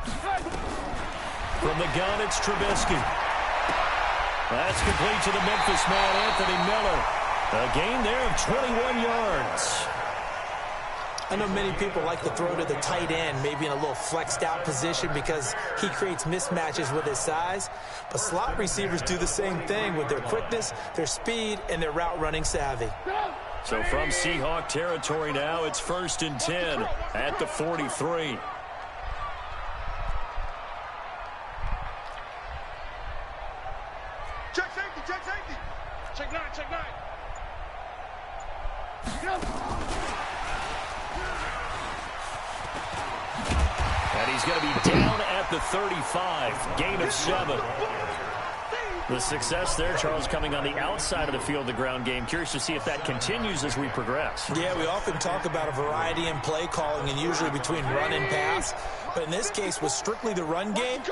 From the gun, it's Trubisky. That's complete to the Memphis man, Anthony Miller. A gain there of 21 yards. I know many people like to throw to the tight end, maybe in a little flexed out position because he creates mismatches with his size. But slot receivers do the same thing with their quickness, their speed, and their route running savvy. So from Seahawk territory now, it's 1st and 10 at the 43. Check safety, check safety. Check 9, check 9. And he's going to be down at the 35. Gain of 7. The success there, Charles, coming on the outside of the field, the ground game. Curious to see if that continues as we progress. Yeah, we often talk about a variety in play calling and usually between run and pass. But in this case, with strictly the run game,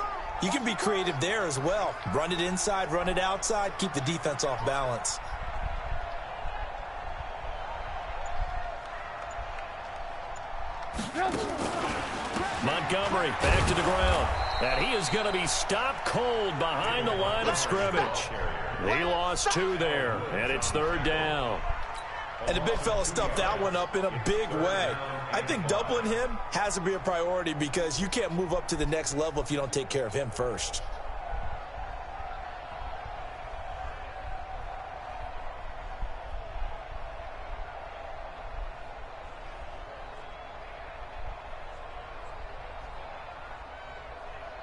you can be creative there as well. Run it inside, run it outside, keep the defense off balance. Montgomery back to the ground. And he is going to be stopped cold behind the line of scrimmage. He lost 2 there, and it's 3rd down. And the big fella stuffed that one up in a big way. I think doubling him has to be a priority because you can't move up to the next level if you don't take care of him first.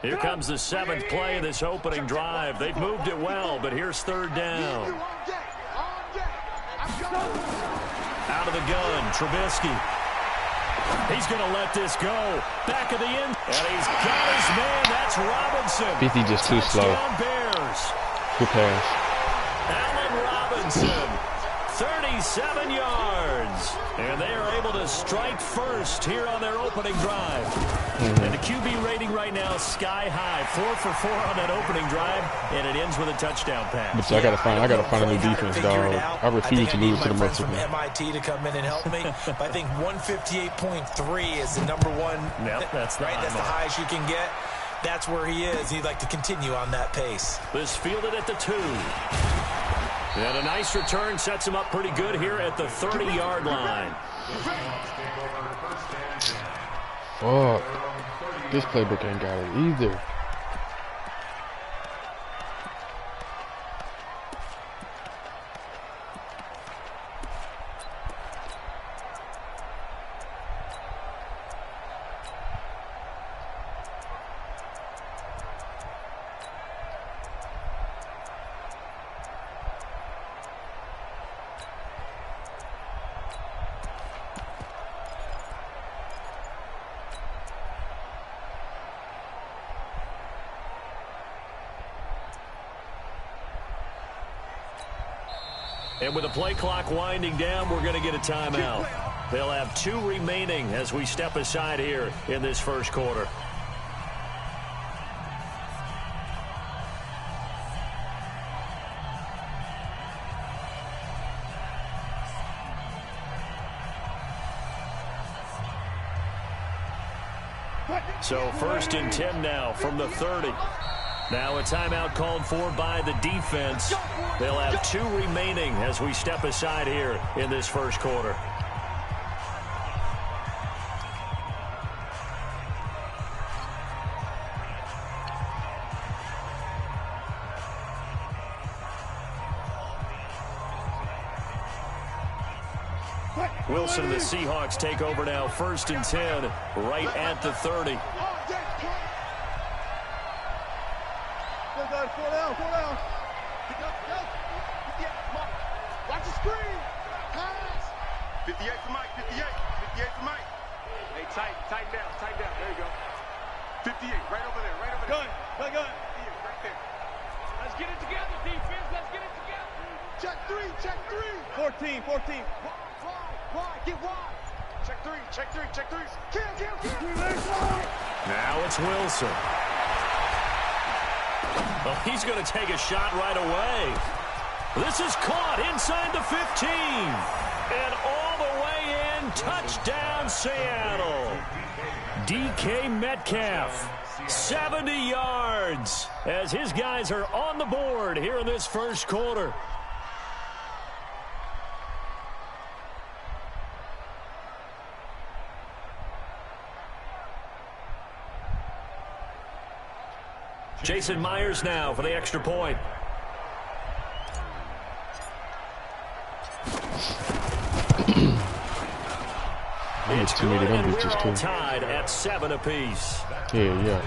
Here comes the 7th play of this opening drive. They've moved it well, but here's 3rd down. Out of the gun, Trubisky. He's going to let this go. Back of the end. And he's got his man. That's Robinson. BT just too slow. Bears. Good pass. Allen Robinson. 37 yards. And they are able to strike first here on their opening drive. And the QB rating right now is sky high. 4 for 4 on that opening drive, and it ends with a touchdown pass. But I gotta find a new defense, dog. I refuse to lose to the Mexicans. From MIT to come in and help me. But I think 158.3 is the number one. Yep, that's the right. That's the highest you can get. That's where he is. He'd like to continue on that pace. This fielded at the 2. And a nice return sets him up pretty good here at the 30-yard line. Fuck. This playbook ain't got it either. And with the play clock winding down, we're going to get a timeout. They'll have 2 remaining as we step aside here in this first quarter. So 1st and 10 now from the 30. Now a timeout called for by the defense. They'll have 2 remaining as we step aside here in this first quarter. Wilson and the Seahawks take over now. 1st and 10 right at the 30. Four down. Pick up. 58, Mike. Watch the screen. Pass. 58 for Mike. 58 for Mike. Hey, tighten down. There you go. 58, right over there. Gun. 58, right there. Let's get it together, defense. Let's get it together. Check 3. 14. Wide. Get wide. Check 3. Kill. Now it's Wilson. Well, he's going to take a shot right away. This is caught inside the 15. And the way in. Touchdown, Seattle. DK Metcalf, 70 yards, as his guys are on the board here in this first quarter. Jason Myers now for the extra point. It's too many of them bitches too. Tied at 7 apiece. Yeah.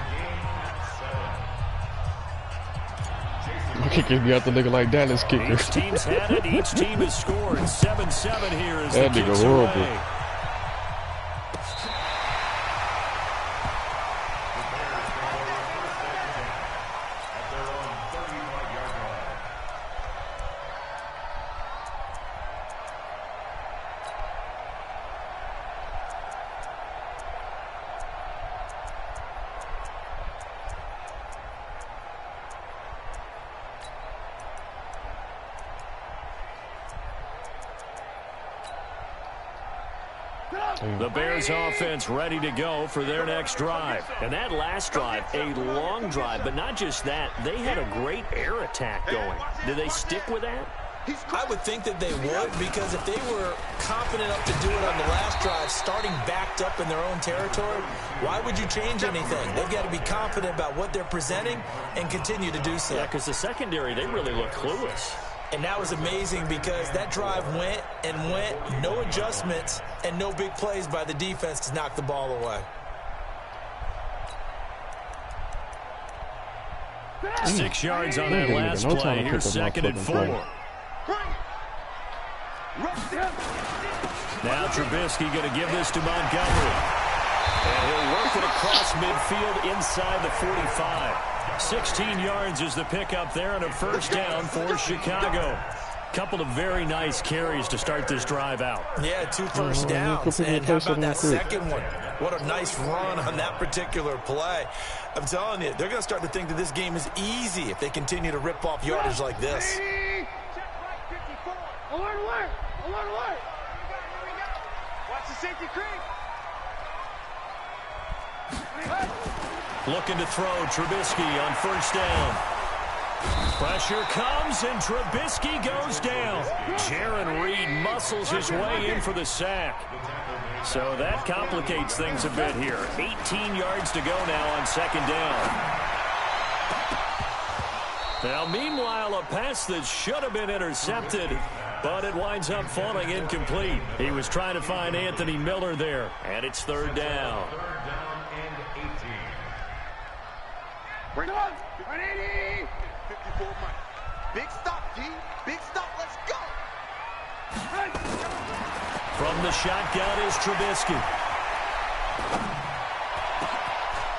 My kickers be out the nigga like Dallas kicker. Each team's had it. Each team has scored. 7-7 here as that the nigga kicks horrible. away. The Bears offense ready to go for their next drive. And that last drive, a long drive, but not just that. They had a great air attack going. Did they stick with that? I would think that they would, because if they were confident enough to do it on the last drive, starting backed up in their own territory, why would you change anything? They've got to be confident about what they're presenting and continue to do so. Yeah, because the secondary, they really look clueless. And that was amazing because that drive went and went, no adjustments, and no big plays by the defense to knock the ball away. 6 yards on that last play. Here's 2nd and 4. Now Trubisky going to give this to Montgomery. And he'll work it across midfield inside the 45. 16 yards is the pickup there and a first down for Chicago. Couple of very nice carries to start this drive out. Yeah, 2 first downs. And how about that second one? What a nice run on that particular play. I'm telling you, they're going to start to think that this game is easy if they continue to rip off yardage like this. Alert, alert! Alert, alert! Watch the safety creep! Looking to throw Trubisky on first down. Pressure comes, and Trubisky goes down. Jaron Reed muscles his way in for the sack. So that complicates things a bit here. 18 yards to go now on 2nd down. Now, meanwhile, a pass that should have been intercepted, but it winds up falling incomplete. He was trying to find Anthony Miller there, and it's 3rd down. Bring it on! 180! 54 Mike. Big stop, G. Big stop. Let's go! From the shotgun is Trubisky.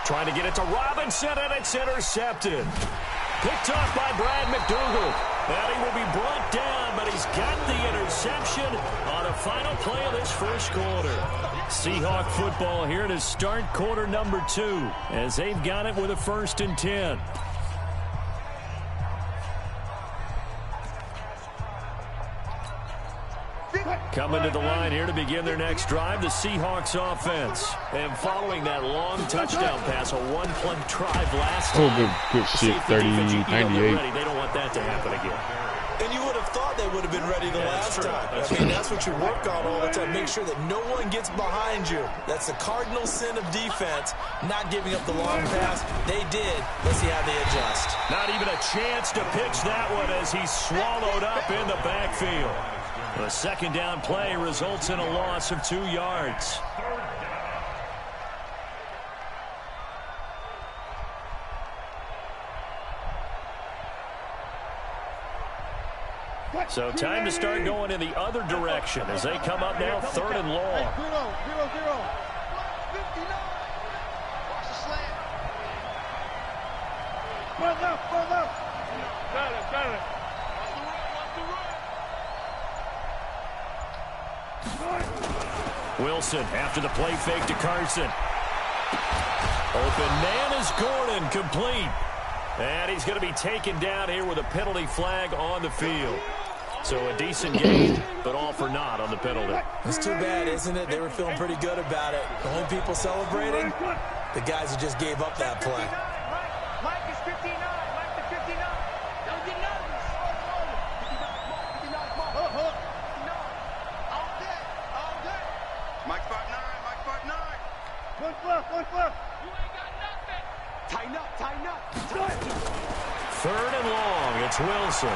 Trying to get it to Robinson, and it's intercepted. Picked off by Brad McDougal. And he will be brought down, but he's got the interception on the final play of this first quarter. Seahawk football here to start quarter number 2, as they've got it with a 1st and 10. Coming to the line here to begin their next drive, the Seahawks offense. And following that long touchdown pass, a one-play drive last time. Oh, good shit, 30, 98. They don't want that to happen again. And you would have thought they would have been ready the last time. I mean, that's what you work on all the time. Make sure that no one gets behind you. That's the cardinal sin of defense, not giving up the long pass. They did. Let's see how they adjust. Not even a chance to pitch that one as he's swallowed up in the backfield. The 2nd down play results in a loss of 2 yards. So time to start going in the other direction as they come up now 3rd and long. 0-0-0. 59. Watch the slant. Go left, go left. Got it, got it. Wilson after the play fake to Carson. Open man is Gordon, complete. And he's going to be taken down here with a penalty flag on the field. So a decent gain, but all for naught on the penalty. It's too bad, isn't it? They were feeling pretty good about it. The only people celebrating, the guys who just gave up that play. Mike is 59. Mike the 59. Don't get nervous. All day. All day. Mike 5'9". Mike 5'9". One plus. You ain't got nothing. Tighten up. Tighten up. Third and long. It's Wilson.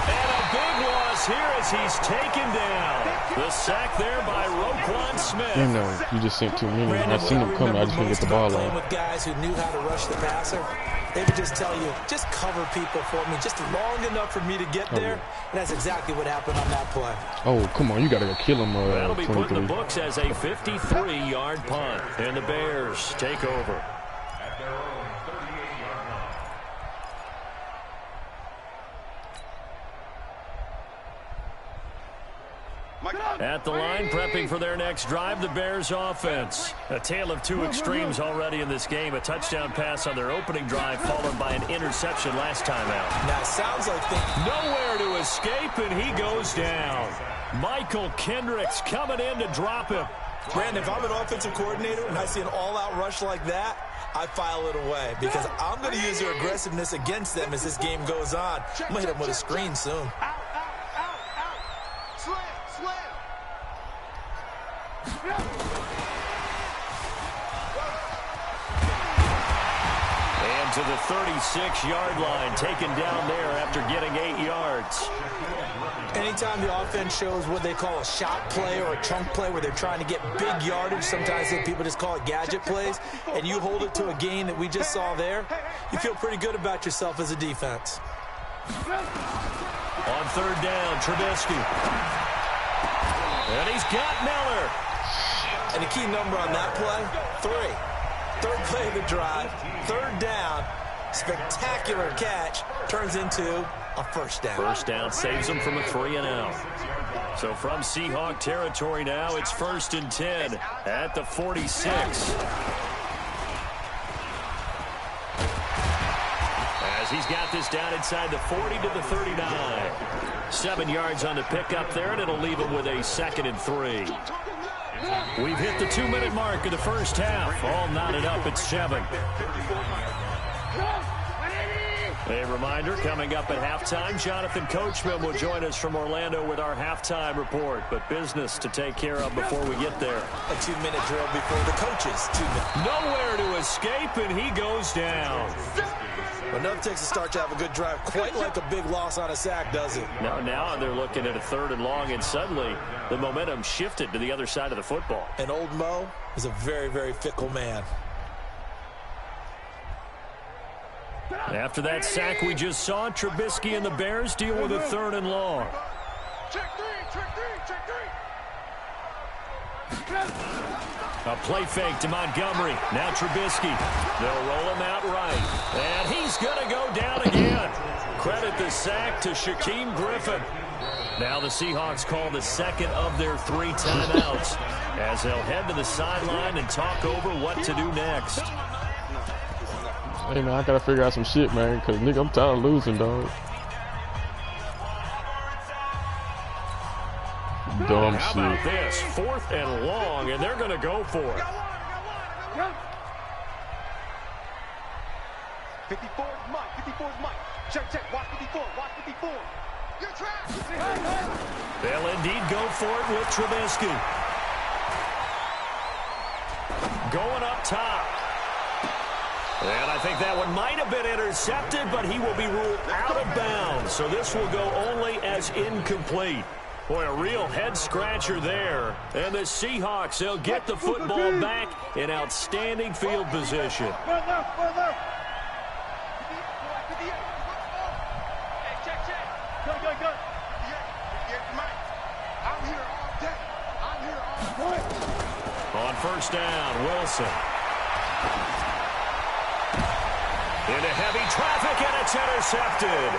And a big loss here as he's taken down. The sack there by Roquan Smith. You know, you just sent too many. I seen them coming. I just couldn't get the ball playing out. with guys who knew how to rush the passer. They would just tell you, just cover people for me, just long enough for me to get there. And that's exactly what happened on that play. Oh, come on. You got to go kill him. That'll be put in 23. the books as a 53-yard punt. And the Bears take over. At the line, prepping for their next drive, the Bears offense. A tale of two extremes already in this game. A touchdown pass on their opening drive, followed by an interception last time out. Now, it sounds like nowhere to escape, and he goes down. Michael Kendricks coming in to drop him. Brandon, if I'm an offensive coordinator and I see an all-out rush like that, I file it away because I'm going to use their aggressiveness against them as this game goes on. I'm going to hit them with a screen soon. Out. Slam. And to the 36-yard line, taken down there after getting 8 yards. Anytime the offense shows what they call a shot play or a chunk play where they're trying to get big yardage, sometimes people just call it gadget plays, and you hold it to a gain that we just saw there, you feel pretty good about yourself as a defense. On third down, Trubisky. And he's got Miller. And the key number on that play, 3. Third play of the drive, third down, spectacular catch, turns into a first down. First down saves them from a 3-and-out. So from Seahawk territory now, it's 1st and 10 at the 46. As he's got this down inside the 40 to the 39. 7 yards on the pickup there, and it'll leave him with a 2nd and 3. We've hit the 2-minute mark of the first half. All knotted up at 7. A reminder, coming up at halftime, Jonathan Coachman will join us from Orlando with our halftime report. But business to take care of before we get there. A 2-minute drill before the coaches. 2 minutes. Nowhere to escape, and he goes down. But nothing takes a start to have a good drive quite like a big loss on a sack, does it? Now they're looking at a 3rd and long, and suddenly the momentum shifted to the other side of the football. And old Mo is a very, very fickle man. After that sack we just saw, Trubisky and the Bears deal with a 3rd and long. Check three. A play fake to Montgomery. Now Trubisky. They'll roll him out right. And he's going to go down again. Credit the sack to Shaquem Griffin. Now the Seahawks call the 2nd of their 3 timeouts as they'll head to the sideline and talk over what to do next. Hey, man, I got to figure out some shit, man, because, nigga, I'm tired of losing, dog. Dumb How shit. about this? 4th and long, and they're going to go for it. 54's Mike. Check. Watch 54. You're trapped. They'll indeed go for it with Trubisky. Going up top. And I think that one might have been intercepted, but he will be ruled out of bounds. So this will go only as incomplete. Boy, a real head-scratcher there. And the Seahawks, they'll get the football back in outstanding field position. Further. Go. 58 for Mike. I'm here all day. On first down, Wilson. Into heavy traffic, and it's intercepted.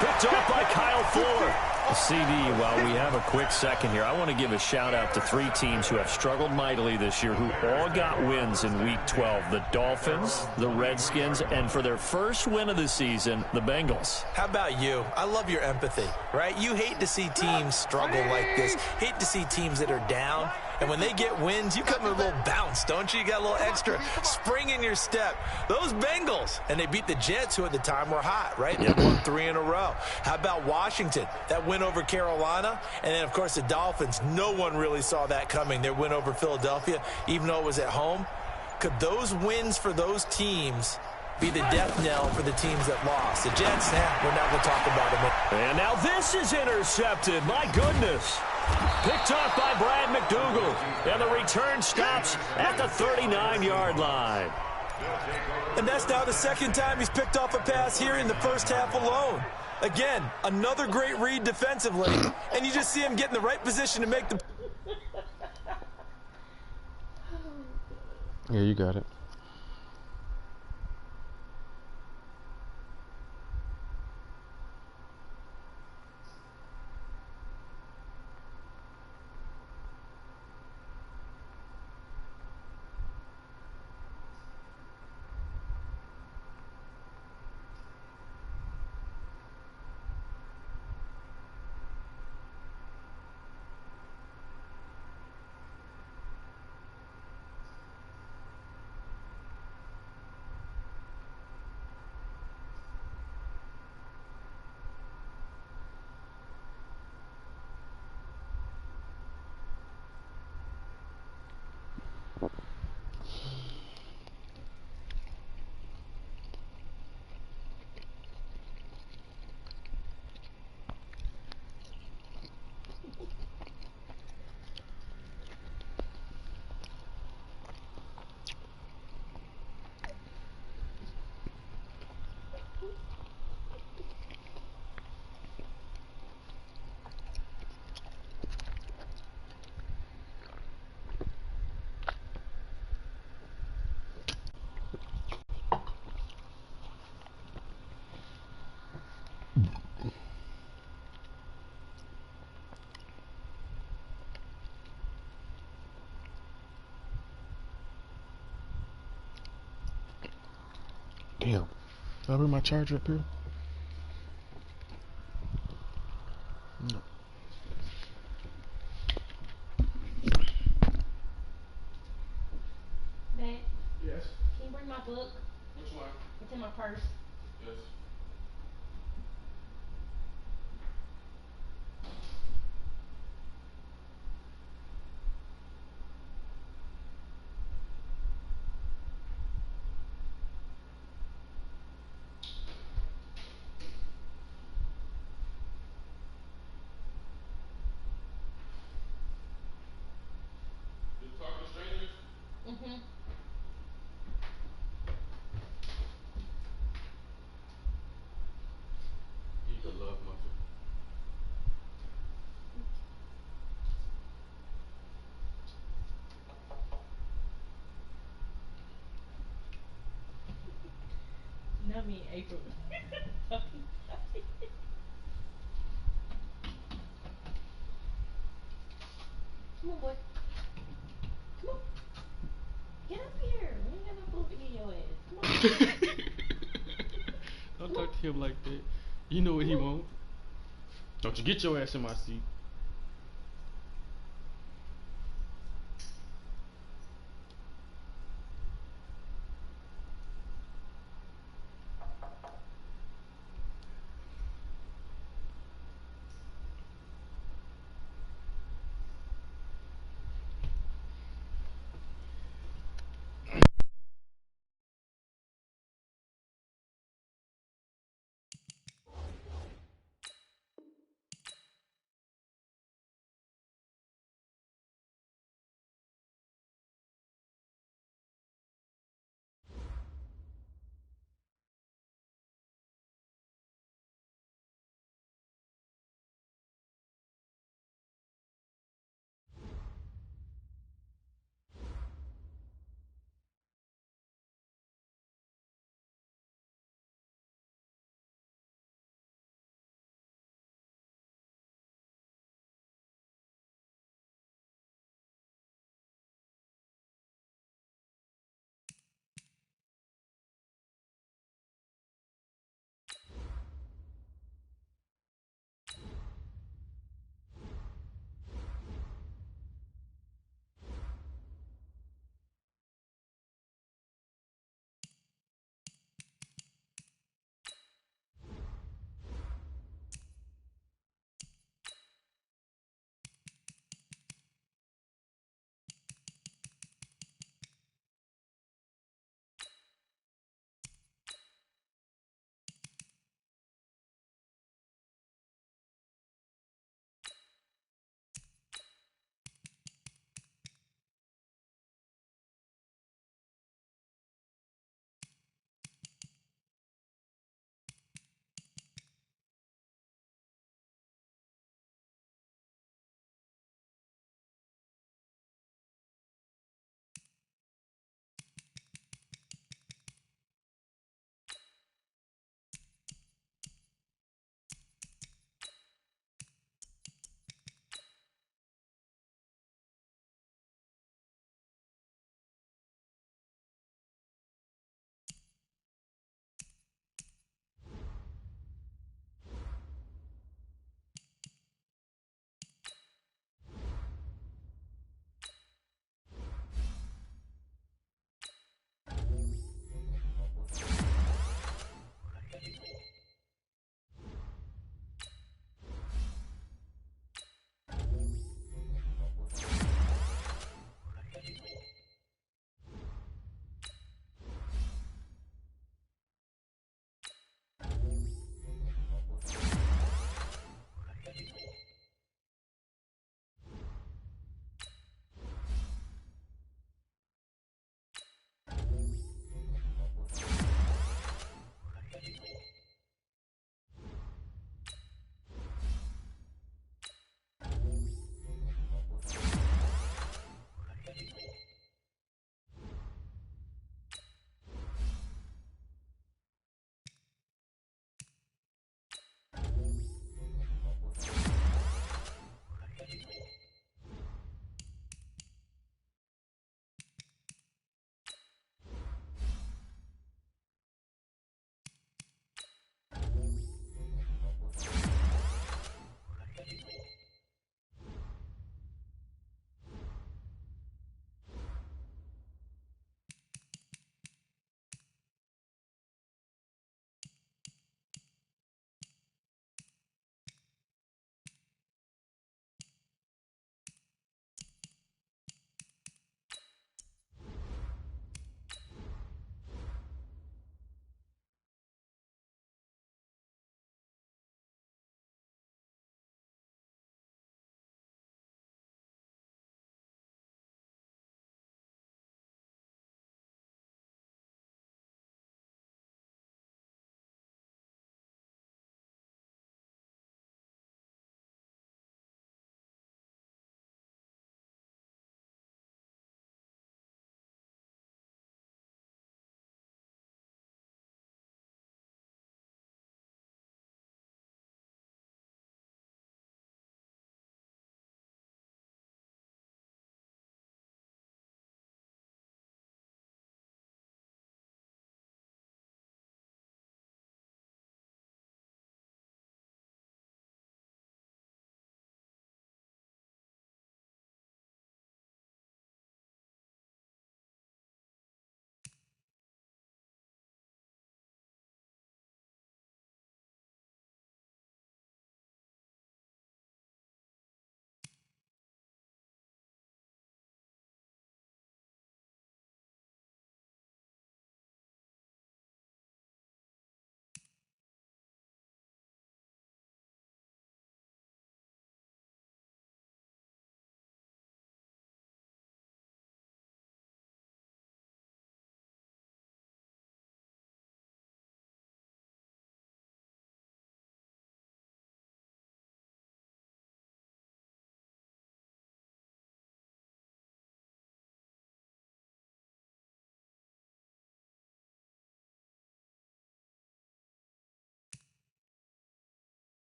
Picked off by Kyle Fuller. CD, while we have a quick second here, I want to give a shout-out to 3 teams who have struggled mightily this year, who all got wins in Week 12. The Dolphins, the Redskins, and for their first win of the season, the Bengals. How about you? I love your empathy, right? You hate to see teams struggle like this. Hate to see teams that are down. And when they get wins, you come with a little bounce, don't you? You got a little extra spring in your step. Those Bengals, and they beat the Jets, who at the time were hot, right? They won 3 in a row. How about Washington? That win over Carolina. And then, of course, the Dolphins. No one really saw that coming. Their win over Philadelphia, even though it was at home. Could those wins for those teams be the death knell for the teams that lost? The Jets, we're not going to talk about them. And now this is intercepted. My goodness. Picked off by Brad McDougal. And the return stops at the 39-yard line. And that's now the second time he's picked off a pass here in the first half alone. Again, another great read defensively. And you just see him get in the right position to make the... Yeah, you got it. Damn. Did I bring my charger up here? No. Dad? Yes. Can you bring my book? Which one? It's in my purse. Yes. You talking to strangers? Mm-hmm. He's a love muffin. Not me, April. Come on, boy. Come on. Get up here. We ain't got no food to get your ass. Come on. Don't talk to him like that. You know what he want. Don't you get your ass in my seat.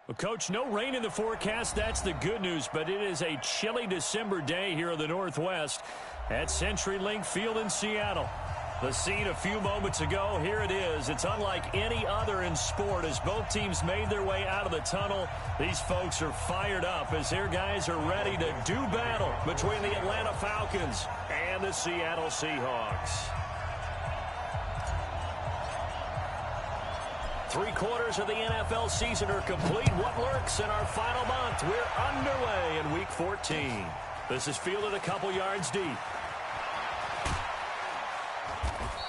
Well, Coach, no rain in the forecast. That's the good news, but it is a chilly December day here in the Northwest at CenturyLink Field in Seattle. The scene a few moments ago, here it is. It's unlike any other in sport as both teams made their way out of the tunnel. These folks are fired up as their guys are ready to do battle between the Atlanta Falcons and the Seattle Seahawks. 3/4 of the NFL season are complete. What lurks in our final month? We're underway in Week 14. This is fielded a couple yards deep.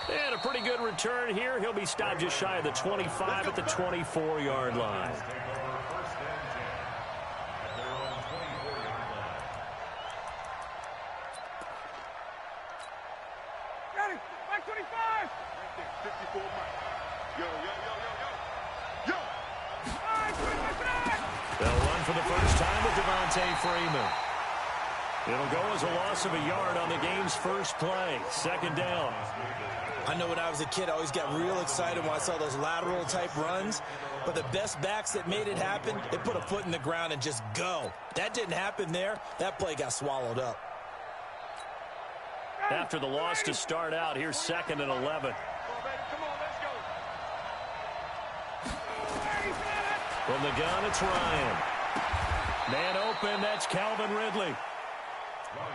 And a pretty good return here. He'll be stopped just shy of the 25 at the 24-yard line. Got it. Mike 25. 54 Mike. Yo. They'll run for the first time with Devontae Freeman. It'll go as a loss of a yard on the game's first play. Second down. I know when I was a kid, I always got real excited when I saw those lateral-type runs. But the best backs that made it happen, they put a foot in the ground and just go. That didn't happen there. That play got swallowed up. After the loss to start out, here's 2nd and 11. Come on, baby. Come on, let's go. From the gun, it's Ryan. Man open, that's Calvin Ridley.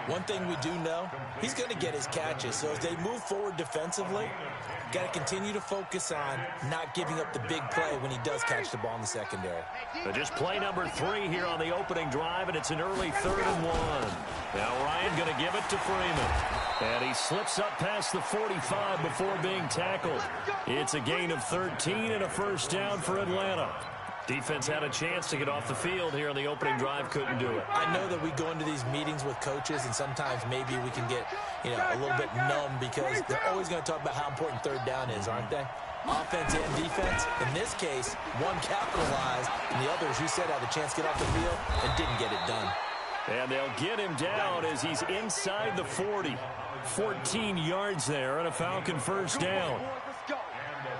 One thing we do know, he's going to get his catches. So as they move forward defensively, got to continue to focus on not giving up the big play when he does catch the ball in the secondary. But just play number 3 here on the opening drive, and it's an early 3rd and 1. Now Ryan going to give it to Freeman. And he slips up past the 45 before being tackled. It's a gain of 13 and a first down for Atlanta. Defense had a chance to get off the field here on the opening drive, couldn't do it. I know that we go into these meetings with coaches, and sometimes maybe we can get, a little bit numb because they're always going to talk about how important 3rd down is, aren't they? Offense and defense. In this case, one capitalized, and the other, as you said, had a chance to get off the field and didn't get it done. And they'll get him down as he's inside the 40. 14 yards there and a Falcon first down.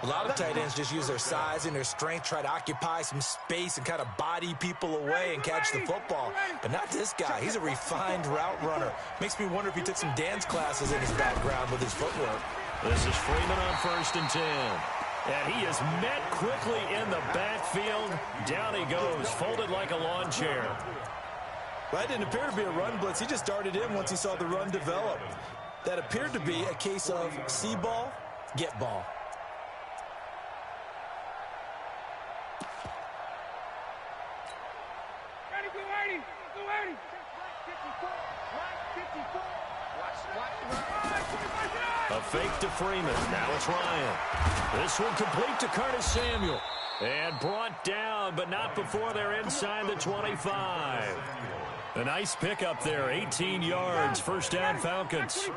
A lot of tight ends just use their size and their strength, try to occupy some space and kind of body people away and catch the football. But not this guy. He's a refined route runner. Makes me wonder if he took some dance classes in his background with his footwork. This is Freeman on 1st and 10. And he is met quickly in the backfield. Down he goes, folded like a lawn chair. Well, that didn't appear to be a run blitz. He just darted in once he saw the run develop. That appeared to be a case of see ball, get ball. A fake to Freeman. Now it's Ryan. This one complete to Curtis Samuel. And brought down, but not before they're inside the 25. A nice pickup there. 18 yards. First down, Falcons.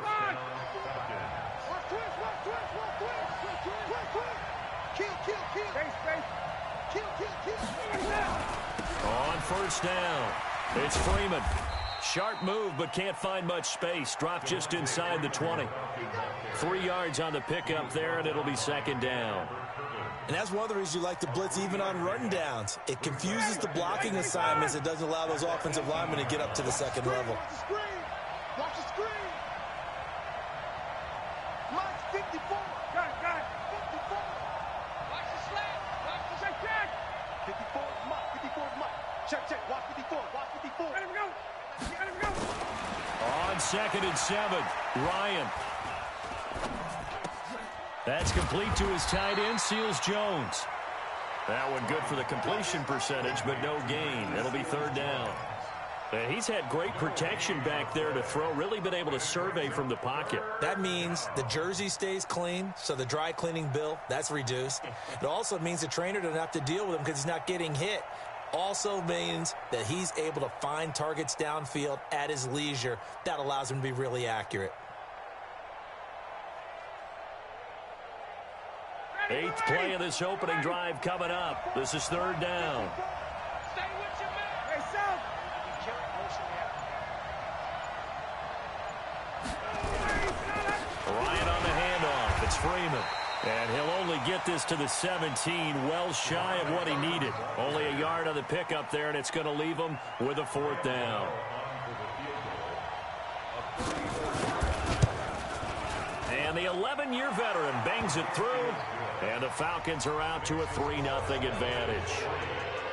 On first down, it's Freeman. Sharp move, but can't find much space. Dropped just inside the 20. 3 yards on the pickup there, and it'll be 2nd down. And that's one of the reasons you like to blitz even on run downs. It confuses the blocking assignments. It doesn't allow those offensive linemen to get up to the second level. Watch the screen. Mike's 54. Got it. 54. Watch the slant. Watch the check. 54 is Mike. 54 is Mike. Check. Watch 54. Watch 54. Let him go. On 2nd and 7, Ryan. That's complete to his tight end, Seals Jones. That one good for the completion percentage, but no gain. It'll be 3rd down. And he's had great protection back there to throw, really been able to survey from the pocket. That means the jersey stays clean, so the dry cleaning bill, that's reduced. It also means the trainer doesn't have to deal with him because he's not getting hit. Also means that he's able to find targets downfield at his leisure. That allows him to be really accurate. 8th play of this opening drive coming up. This is 3rd down. Stay with your man. Hey, South. Ryan on the handoff. It's Freeman. And he'll only get this to the 17, well shy of what he needed. Only a yard on the pickup there, and it's going to leave him with a 4th down. And the 11-year veteran bangs it through, and the Falcons are out to a 3-0 advantage.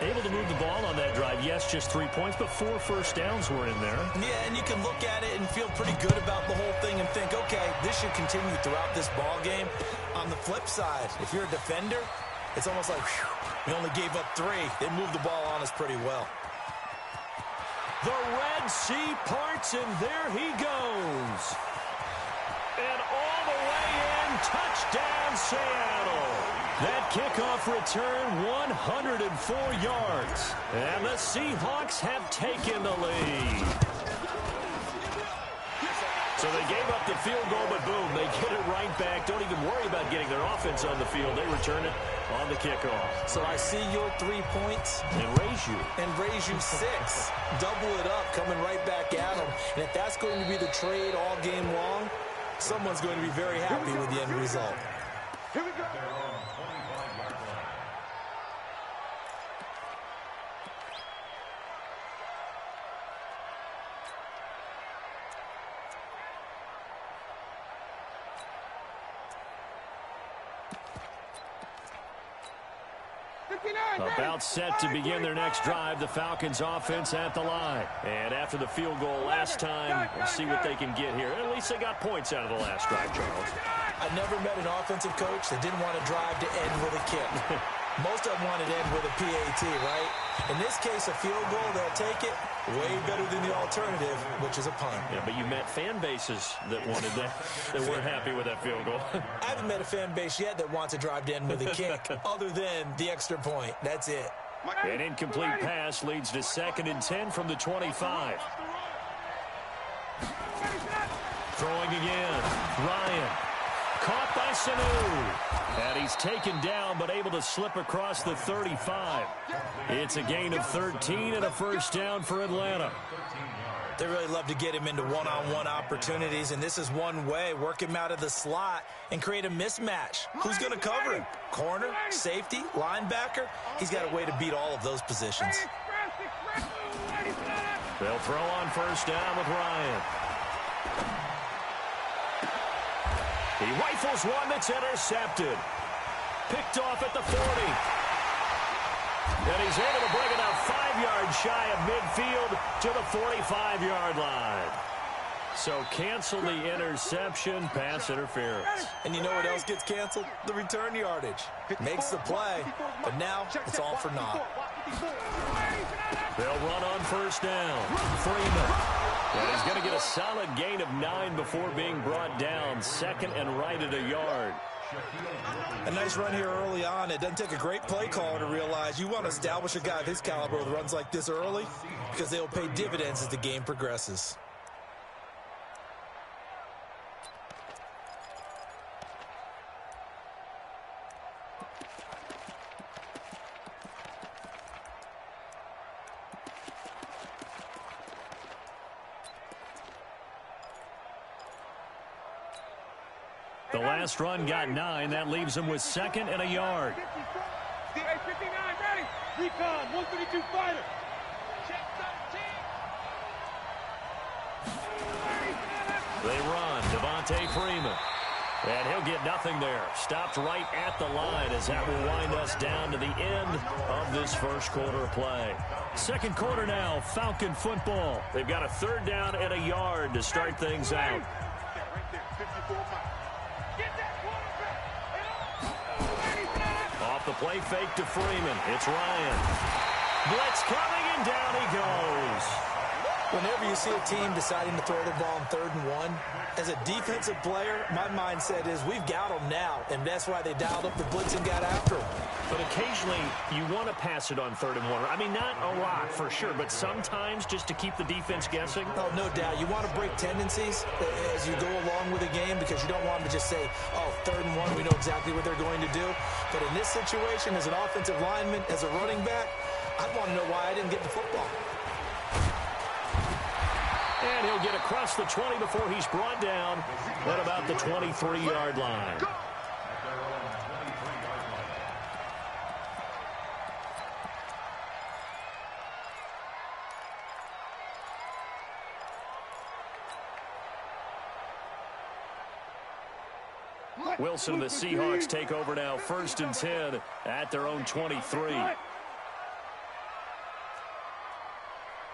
Able to move the ball on that drive. Yes, just 3 points, but 4 first downs were in there. Yeah, and you can look at it and feel pretty good about the whole thing and think, okay, this should continue throughout this ball game. On the flip side, if you're a defender, it's almost like, whew, we only gave up 3. They moved the ball on us pretty well. The Red Sea parts, and there he goes. And all the way in, touchdown Seattle. That kickoff return, 104 yards. And the Seahawks have taken the lead. So they gave up the field goal, but boom, they get it right back. Don't even worry about getting their offense on the field. They return it on the kickoff. So I see your 3 points. And raise you. And raise you 6. Double it up, coming right back at them. And if that's going to be the trade all game long, someone's going to be very happy with the end result. Here we go. About set to begin their next drive, the Falcons offense at the line. And after the field goal last time, we'll see what they can get here. At least they got points out of the last drive, Charles. I never met an offensive coach that didn't want to drive to end with a kick. Most of them wanted to end with a PAT, right? In this case, a field goal, they'll take it. Way better than the alternative, which is a punt. Yeah, but you met fan bases that wanted that, that weren't happy with that field goal. I haven't met a fan base yet that wants to drive to end with a kick, other than the extra point. That's it. An incomplete pass leads to 2nd and 10 from the 25. Throwing again. Ryan. Caught by Sanu. And he's taken down, but able to slip across the 35. It's a gain of 13 and a first down for Atlanta. They really love to get him into one-on-one opportunities, and this is one way. Work him out of the slot and create a mismatch. Who's going to cover him? Corner, safety, linebacker? He's got a way to beat all of those positions. They'll throw on first down with Ryan. He rifles one that's intercepted. Picked off at the 40. And he's able to bring it out 5 yards shy of midfield to the 45-yard line. So cancel the interception, pass interference. And you know what else gets canceled? The return yardage. Makes the play, but now it's all for naught. They'll run on first down. Freeman. And he's going to get a solid gain of 9 before being brought down. 2nd and right at a yard. A nice run here early on. It doesn't take a great play caller to realize you want to establish a guy of his caliber with runs like this early because they'll pay dividends as the game progresses. The last run got 9. That leaves him with 2nd and a yard. Hey, 59, ready. Recon, 132 fighter. Check 13. They run. Devontae Freeman. And he'll get nothing there. Stopped right at the line as that will wind us down to the end of this first quarter of play. Second quarter now, Falcon football. They've got a 3rd down and a yard to start things out. Off the play fake to Freeman. It's Ryan. Blitz coming, and down he goes. Whenever you see a team deciding to throw the ball on 3rd and 1, as a defensive player, my mindset is we've got them now, and that's why they dialed up the blitz and got after them. But occasionally, you want to pass it on 3rd and 1. I mean, not a lot, for sure, but sometimes just to keep the defense guessing. Oh, no doubt. You want to break tendencies as you go along with the game because you don't want them to just say, oh, 3rd and 1, we know exactly what they're going to do. But in this situation, as an offensive lineman, as a running back, I'd want to know why I didn't get the football. And he'll get across the 20 before he's brought down at about the 23-yard line. Wilson and the Seahawks take over now, 1st and 10 at their own 23.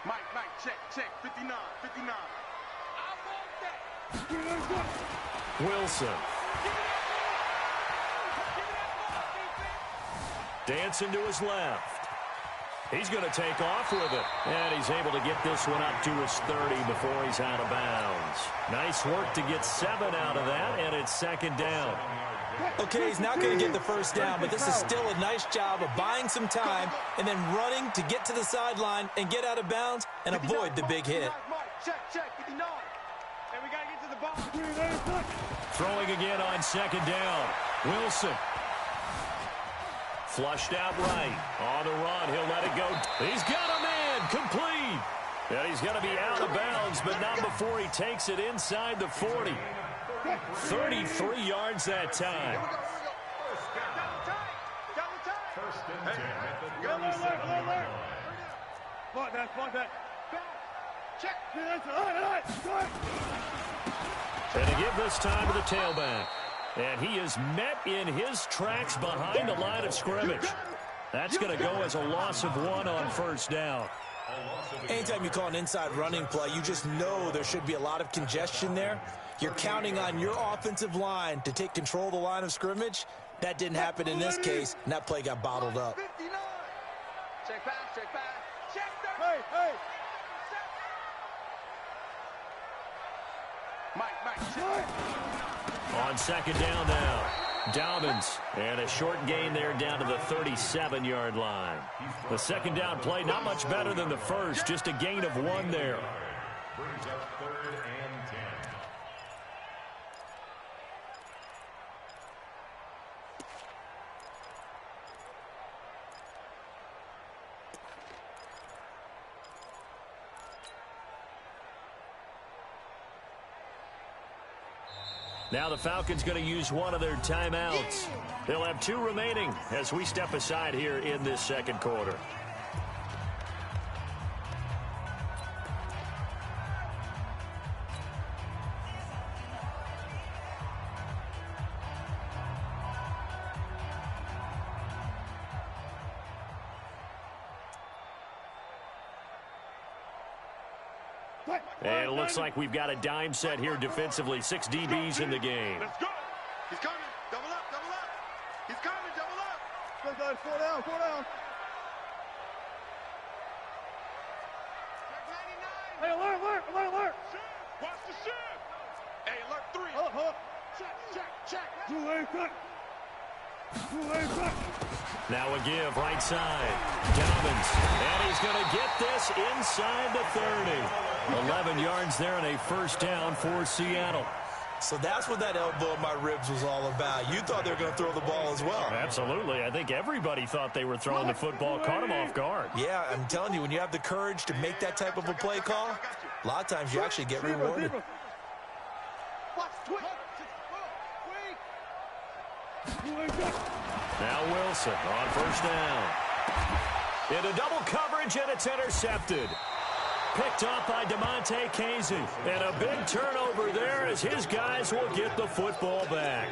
Mike, check, 59. I want that. Wilson. Dancing to his left. He's going to take off with it. And he's able to get this one up to his 30 before he's out of bounds. Nice work to get 7 out of that, and it's 2nd down. Okay, he's not going to get the first down, but this is still a nice job of buying some time and then running to get to the sideline and get out of bounds and avoid the big hit. Check, 59. And we got to get to the ball. Throwing again on 2nd down. Wilson. Flushed out right. On the run. He'll let it go. He's got a man. Complete. And he's going to be out of bounds, but not before he takes it inside the 40. 33 yards that time. And to give this time to the tailback. And he is met in his tracks behind the line of scrimmage. That's going to go as a loss of 1 on 1st down. Anytime you call an inside running play, you just know there should be a lot of congestion there. You're counting on your offensive line to take control of the line of scrimmage. That didn't happen in this case, and that play got bottled up. Check pass. Check hey. Mike. On 2nd down now. Dobbins, and a short gain there down to the 37-yard line. The 2nd down play, not much better than the first, just a gain of 1 there. Brings up 3rd and 10. Now the Falcons going to use one of their timeouts. They'll have 2 remaining as we step aside here in this 2nd quarter. And it looks like we've got a dime set here defensively. 6 DBs in the game. Let's go. He's coming. Double up. He's coming. Double up. Go, guys. 4 down. Hey, alert. Watch the shift. Hey, alert 3. Check. 2-way cut. Now a give right side. Dobbins. And he's going to get this inside the 30. 11 yards there and a 1st down for Seattle. So that's what that elbow in my ribs was all about. You thought they were going to throw the ball as well. Absolutely. I think everybody thought they were throwing the football. Caught him off guard. Yeah, I'm telling you, when you have the courage to make that type of a play call, a lot of times you actually get rewarded. Now Wilson on 1st down. Into double coverage, and it's intercepted. Picked up by DeMonte Casey. And a big turnover there as his guys will get the football back.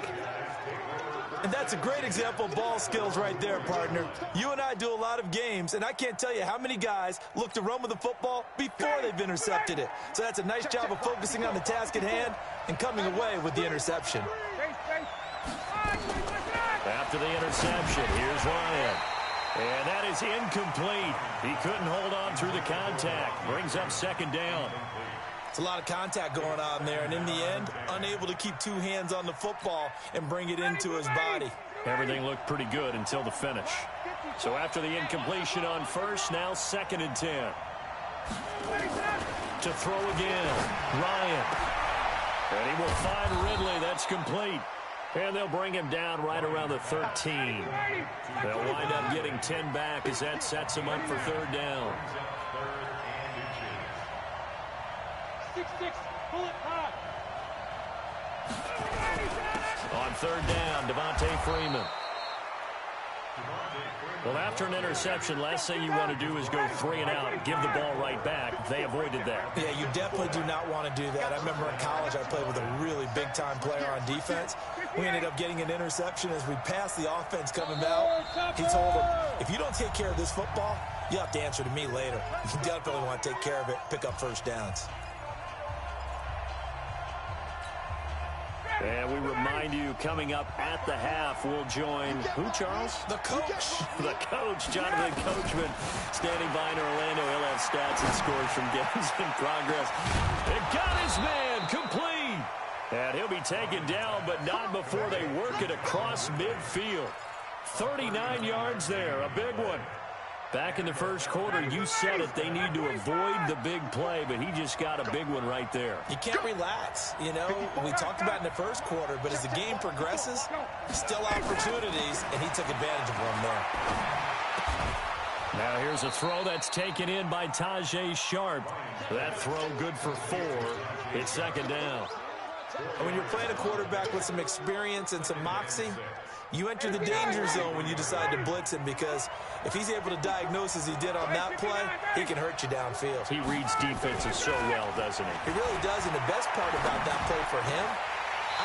And that's a great example of ball skills right there, partner. You and I do a lot of games, and I can't tell you how many guys look to run with the football before they've intercepted it. So that's a nice job of focusing on the task at hand and coming away with the interception. After the interception, here's Ryan. And that is incomplete. He couldn't hold on through the contact. Brings up 2nd down. It's a lot of contact going on there, and in the end, unable to keep 2 hands on the football and bring it into his body. Everything looked pretty good until the finish. So after the incompletion on 1st, now 2nd and 10. To throw again, Ryan. And he will find Ridley. That's complete. And they'll bring him down right around the 13. They'll wind up getting 10 back as that sets him up for 3rd down. 6-6, pull it high. On 3rd down, Devontae Freeman. Well, after an interception, last thing you want to do is go 3 and out, give the ball right back. They avoided that. Yeah, you definitely do not want to do that. I remember in college I played with a really big-time player on defense. We ended up getting an interception as we passed the offense coming out. He told him, if you don't take care of this football, you have to answer to me later. You definitely want to take care of it, pick up first downs. And we remind you, coming up at the half, we'll join who, Charles? The coach. The coach, Jonathan Coachman, standing by in Orlando. He'll have stats and scores from games in progress. It got his man complete. And he'll be taken down, but not before they work it across midfield. 39 yards there, a big one. Back in the first quarter, you said it, they need to avoid the big play, but he just got a big one right there. You can't relax. You know, we talked about in the first quarter, but as the game progresses, still opportunities, and he took advantage of one there. Now here's a throw that's taken in by Tajay Sharp. That throw good for 4. It's second down. And when you're playing a quarterback with some experience and some moxie, you enter the danger zone when you decide to blitz him, because if he's able to diagnose as he did on that play, he can hurt you downfield. He reads defenses so well, doesn't he? He really does, and the best part about that play for him,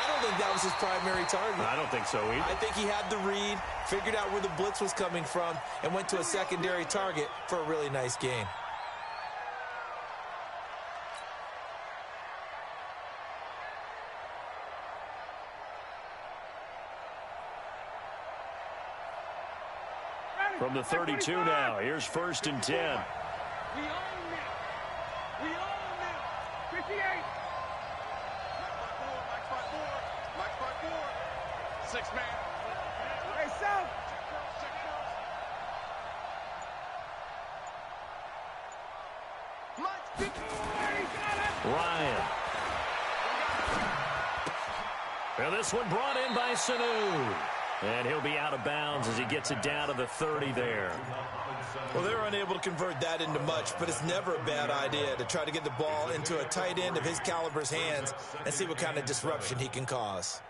I don't think that was his primary target. I don't think so either. I think he had the read, figured out where the blitz was coming from, and went to a secondary target for a really nice gain. From the 32 now, here's 1st and 10. We own them. We own them. 58. Max by 4. Max by 4. 6 man. Hey, South. Max 50. Ryan. And this one brought in by Sanu. And he'll be out of bounds as he gets it down to the 30 there. Well, they were unable to convert that into much, but it's never a bad idea to try to get the ball into a tight end of his caliber's hands and see what kind of disruption he can cause.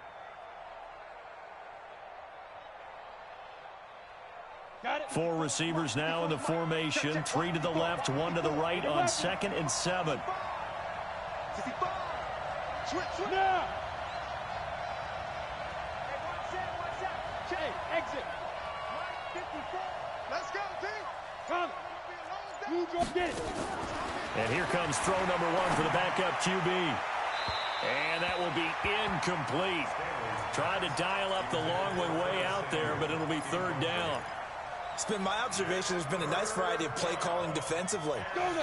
Got it. 4 receivers now in the formation. 3 to the left, 1 to the right on 2nd and 7. 55. Switch. Now. Hey, exit. 54. Let's go, team. Come. You go get it. And here comes throw number 1 for the backup QB. And that will be incomplete. Tried to dial up the long one way out there, but it'll be 3rd down. It's been my observation there's been a nice variety of play calling defensively.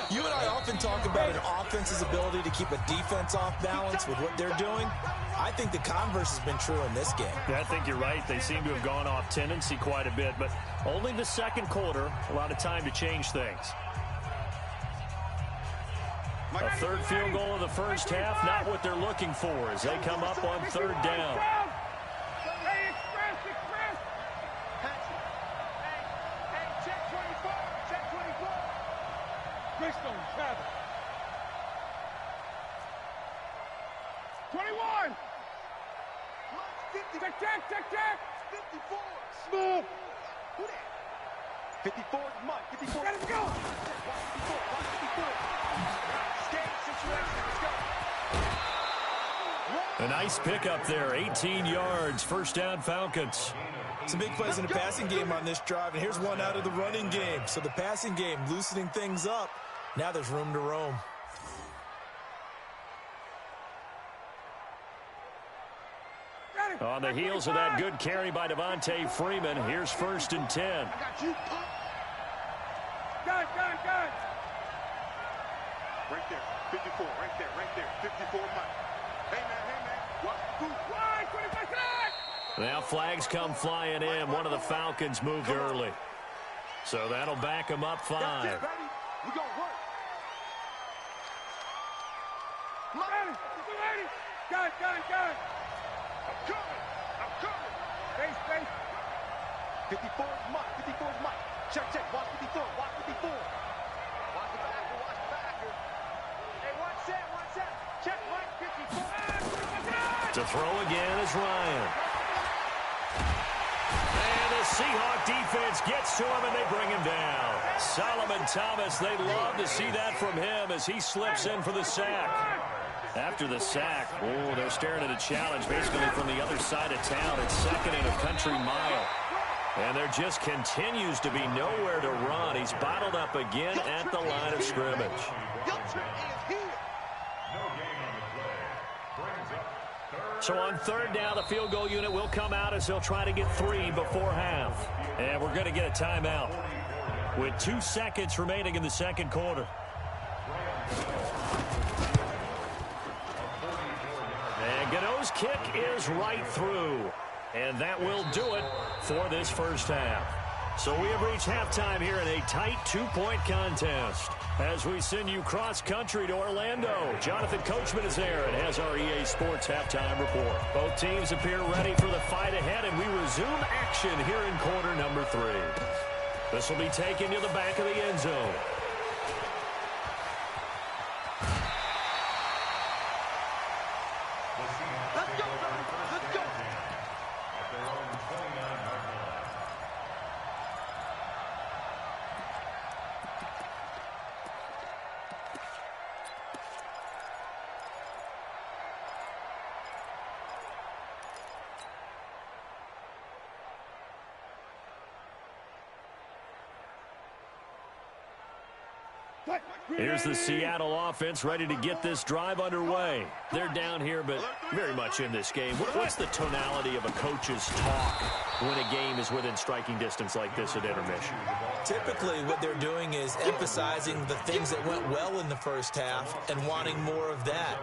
You and I often talk about an offense's ability to keep a defense off balance with what they're doing. I think the converse has been true in this game. Yeah, I think you're right. They seem to have gone off tendency quite a bit, but only the second quarter, a lot of time to change things. A 3rd field goal of the first half, not what they're looking for as they come up on 3rd down. Hey, express. Hey, check 24. Check 24. Bristol, travel. 21. Check. 54. Smooth. Who that? 54 is Mike. 54. Let's go. Watch 54. Watch 54. Escape situation. Let's go. A nice pickup there, 18 yards, 1st down Falcons. Some big plays in the passing game on this drive, and here's one out of the running game. So the passing game loosening things up. Now there's room to roam. On the heels of that good carry by Devontae Freeman, here's 1st and 10. I got you. Gun. Right there. 54. Right there. 54 Mike. Hey, man. Watch the boot. Wide. 25 side. Now flags come flying in. One of the Falcons moved early. So that'll back them up 5. That's it, baby. We gonna work. Ready. Gun. I'm coming. Space. 54 is Mike. Check. Watch 54. Watch the backer. Hey, watch that. Check, Mike. 54. To throw again is Ryan. And a Seahawk defense gets to him, and they bring him down. Solomon Thomas, they'd love to see that from him as he slips in for the sack. After the sack, they're staring at a challenge basically from the other side of town. It's second and a country mile. And there just continues to be nowhere to run. He's bottled up again at the line of scrimmage. So on third down, the field goal unit will come out as they'll try to get 3 before half. And we're going to get a timeout with 2 seconds remaining in the second quarter. And Gano's kick is right through. And that will do it for this first half. So we have reached halftime here in a tight 2-point contest. As we send you cross-country to Orlando, Jonathan Coachman is there and has our EA Sports halftime report. Both teams appear ready for the fight ahead, and we resume action here in quarter number 3. This will be taken to the back of the end zone. Let's go, let's go. Here's the Seattle offense ready to get this drive underway. They're down here, but very much in this game. What's the tonality of a coach's talk when a game is within striking distance like this at intermission? Typically, what they're doing is emphasizing the things that went well in the first half and wanting more of that.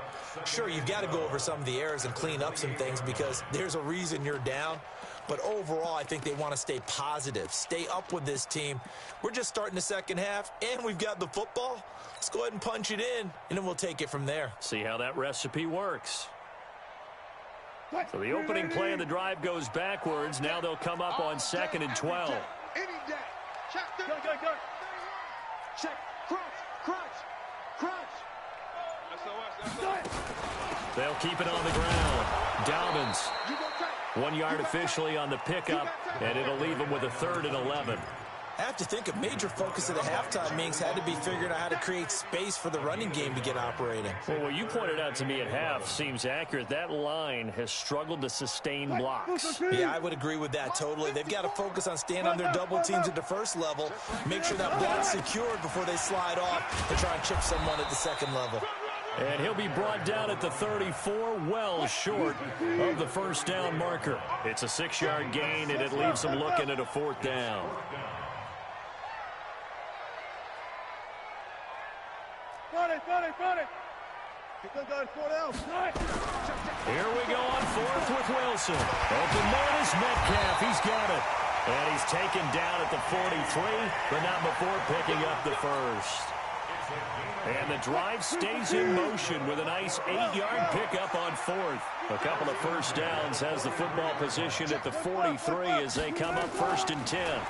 Sure, you've got to go over some of the errors and clean up some things because there's a reason you're down. But overall, I think they want to stay positive, stay up with this team. We're just starting the second half, and we've got the football. Let's go ahead and punch it in, and then we'll take it from there. See how that recipe works. So the opening play of the drive goes backwards. Now they'll come up on 2nd and 12. Any day. Check. Go. Check. Crunch. They'll keep it on the ground. Dobbins. 1 yard officially on the pickup, and it'll leave them with a 3rd and 11. I have to think a major focus of the halftime meetings had to be figuring out how to create space for the running game to get operating. Well, what you pointed out to me at half seems accurate. That line has struggled to sustain blocks. Yeah, I would agree with that totally. They've got to focus on staying on their double teams at the first level, make sure that block's secured before they slide off and try and chip someone at the second level. And he'll be brought down at the 34, well short of the first down marker. It's a 6-yard gain, and it leaves them looking at a 4th down. Got it. Here we go on 4th with Wilson. Open man is Metcalf. He's got it. And he's taken down at the 43, but not before picking up the first. And the drive stays in motion with a nice 8-yard pickup on 4th. A couple of first downs has the football position at the 43 as they come up 1st and 10.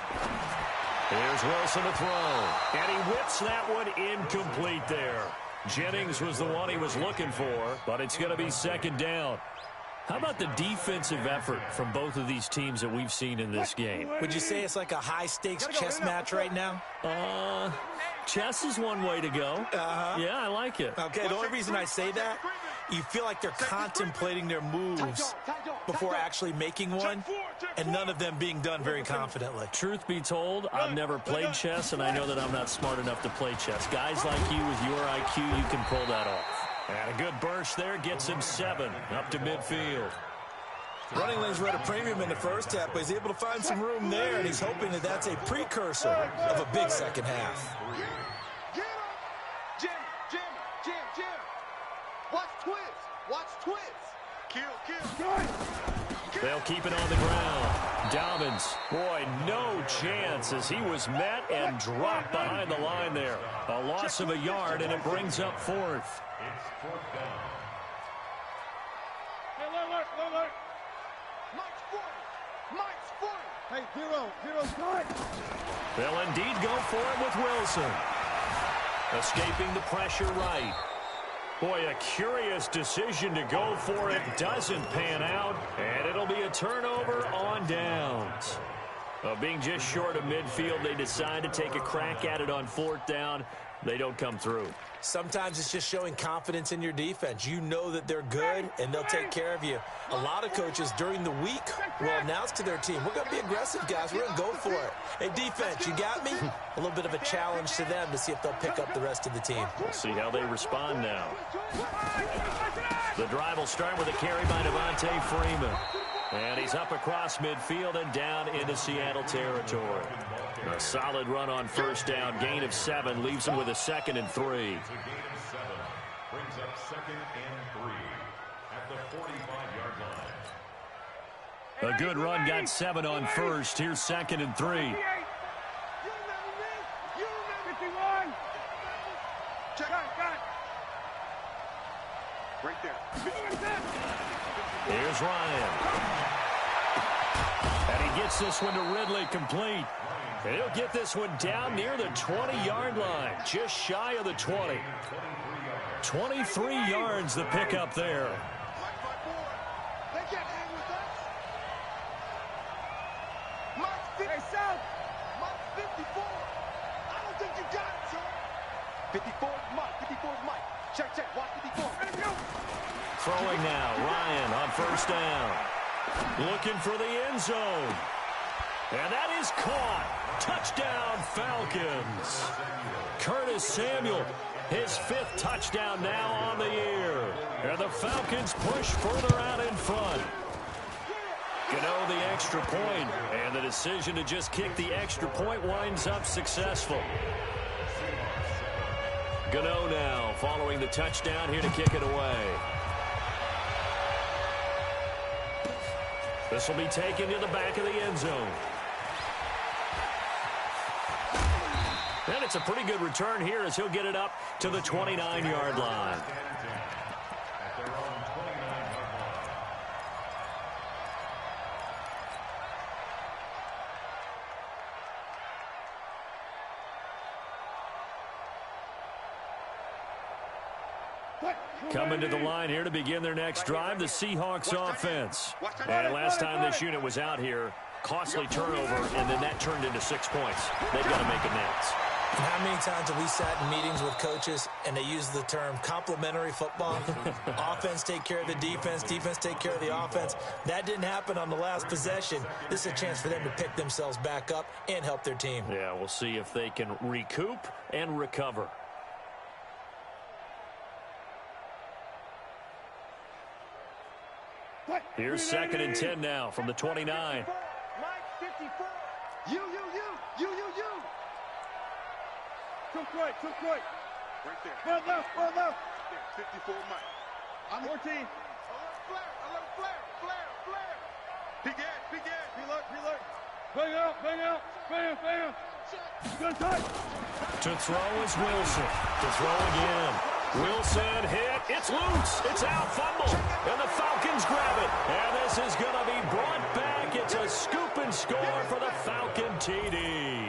Here's Wilson to throw. And he whips that one incomplete there. Jennings was the one he was looking for, but it's going to be 2nd down. How about the defensive effort from both of these teams that we've seen in this game? Would you say it's like a high-stakes chess match right now? Chess is one way to go. Yeah, I like it. Okay, the only reason I say that, you feel like they're contemplating their moves before actually making one, and none of them being done very confidently. Truth be told, I've never played chess, and I know that I'm not smart enough to play chess. Guys like you with your IQ, you can pull that off. And a good burst there gets him 7 up to midfield. Running lanes were at a premium in the first half, but he's able to find some room there, and he's hoping that that's a precursor of a big second half. Jim. Watch twins. Kill. They'll keep it on the ground. Dobbins, boy, no chance as he was met and dropped behind the line there. A loss of a yard, and it brings up 4th. It's 4th down. Alert. Mike's 40. Hey, Zero's good. They'll indeed go for it with Wilson. Escaping the pressure right. Boy, a curious decision to go for it. Doesn't pan out, and it'll be a turnover on downs. Being just short of midfield, they decide to take a crack at it on 4th down. They don't come through. Sometimes it's just showing confidence in your defense. You know that they're good, and they'll take care of you. A lot of coaches during the week will announce to their team, we're going to be aggressive, guys. We're going to go for it. Hey, defense, you got me? A little bit of a challenge to them to see if they'll pick up the rest of the team. We'll see how they respond now. The drive will start with a carry by Devontae Freeman. And he's up across midfield and down into Seattle territory. A solid run on 1st down. Gain of 7 leaves him with a 2nd and 3. Brings up 2nd and 3 at the 45-yard line. A good run, got 7 on 1st. Here's 2nd and 3. You remember me? You remember 51. Check. Right there. Here's Ryan. And he gets this one to Ridley complete. And he'll get this one down near the 20-yard line, just shy of the 20. 23 yards the pickup there. They can't hang with us. Mike's 54. I don't think you got it, sir. 54 is Mike. 54 is Mike. Check. Watch 54. Throwing now, Ryan on 1st down. Looking for the end zone. And that is caught. Touchdown, Falcons. Curtis Samuel, his 5th touchdown now on the year. And the Falcons push further out in front. Gano the extra point, and the decision to just kick the extra point winds up successful. Gano now following the touchdown here to kick it away. This will be taken to the back of the end zone. And it's a pretty good return here as he'll get it up to the 29-yard line. Coming to the line here to begin their next drive, the Seahawks offense. And last time this unit was out here, costly turnover, and then that turned into 6 points. They've got to make amends. And how many times have we sat in meetings with coaches and they use the term complementary football? Offense take care of the defense, defense take care of the offense. That didn't happen on the last possession. This is a chance for them to pick themselves back up and help their team. Yeah, we'll see if they can recoup and recover. Here's 2nd and 10 now from the 29. Mike, 54. You. Took right. Right there. Well left. 54, Mike. I'm 14. Alert flare. Big ass. Reload. Bang out. Bam. Good tight. To throw is Wilson. To throw again. Wilson hit. It's loose. It's out. Fumble. And the Falcons grab it. And this is going to be brought back. It's a scoop and score for the Falcon TD.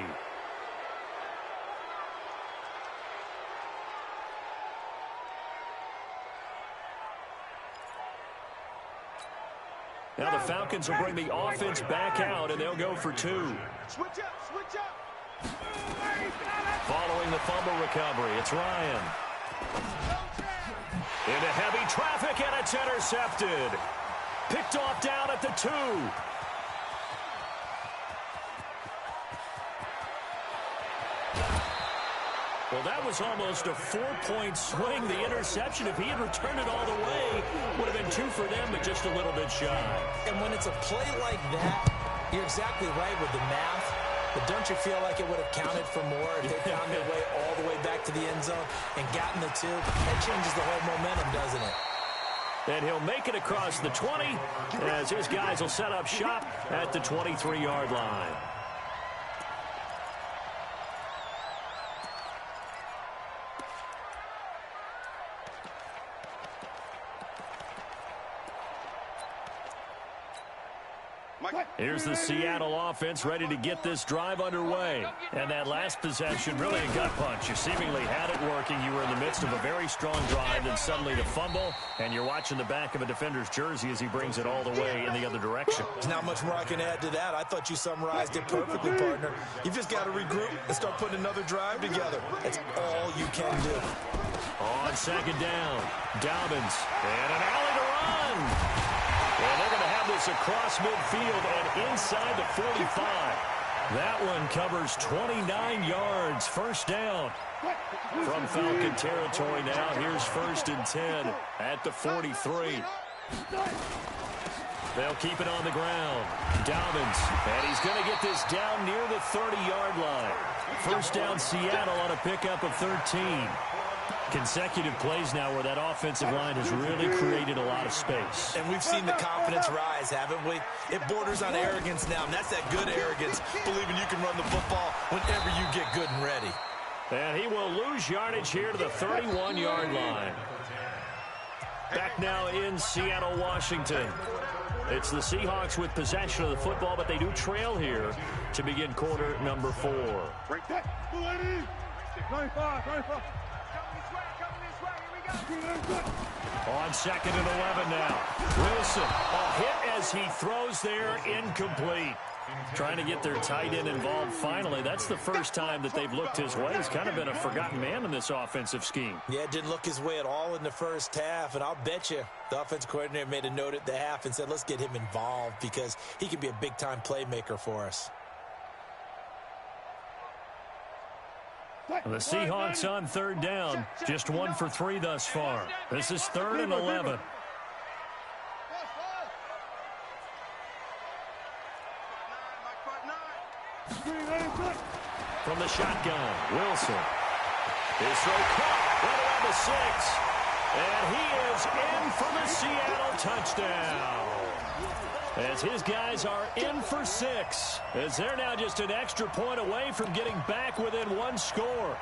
Now the Falcons will bring the offense back out, and they'll go for 2. Switch up. Following the fumble recovery, it's Ryan. Into heavy traffic, and it's intercepted. Picked off down at the 2. Well, that was almost a 4-point swing. The interception, if he had returned it all the way, would have been 2 for them, but just a little bit shy. And when it's a play like that, you're exactly right with the math. But don't you feel like it would have counted for more if they found their way all the way back to the end zone and gotten the 2? That changes the whole momentum, doesn't it? And he'll make it across the 20 as his guys will set up shop at the 23-yard line. Here's the Seattle offense ready to get this drive underway. And that last possession, really a gut punch. You seemingly had it working. You were in the midst of a very strong drive, then suddenly the fumble, and you're watching the back of a defender's jersey as he brings it all the way in the other direction. There's not much more I can add to that. I thought you summarized it perfectly, partner. You've just got to regroup and start putting another drive together. That's all you can do. On second down, Dobbins, and an alley to run. And they're going to have this across midfield and inside the 45. That one covers 29 yards. First down from Falcon territory now. Here's 1st and 10 at the 43. They'll keep it on the ground. Dobbins, and he's going to get this down near the 30-yard line. First down, Seattle on a pickup of 13. Consecutive plays now where that offensive line has really created a lot of space. And we've seen the confidence rise, haven't we? It borders on arrogance now, and that's that good arrogance, believing you can run the football whenever you get good and ready. And he will lose yardage here to the 31-yard line. Back now in Seattle, Washington. It's the Seahawks with possession of the football, but they do trail here to begin quarter number 4. Break that. 95. On 2nd and 11 now. Wilson, a hit as he throws there, incomplete. Trying to get their tight end involved finally. That's the first time that they've looked his way. He's kind of been a forgotten man in this offensive scheme. Yeah, it didn't look his way at all in the first half, and I'll bet you the offensive coordinator made a note at the half and said, let's get him involved because he could be a big-time playmaker for us. The Seahawks on 3rd down, just 1 for 3 thus far. This is 3rd and 11. From the shotgun, Wilson. His throw caught right around the 6. And he is in for the Seattle touchdown. As his guys are in for 6. As they're now just an extra point away from getting back within 1 score.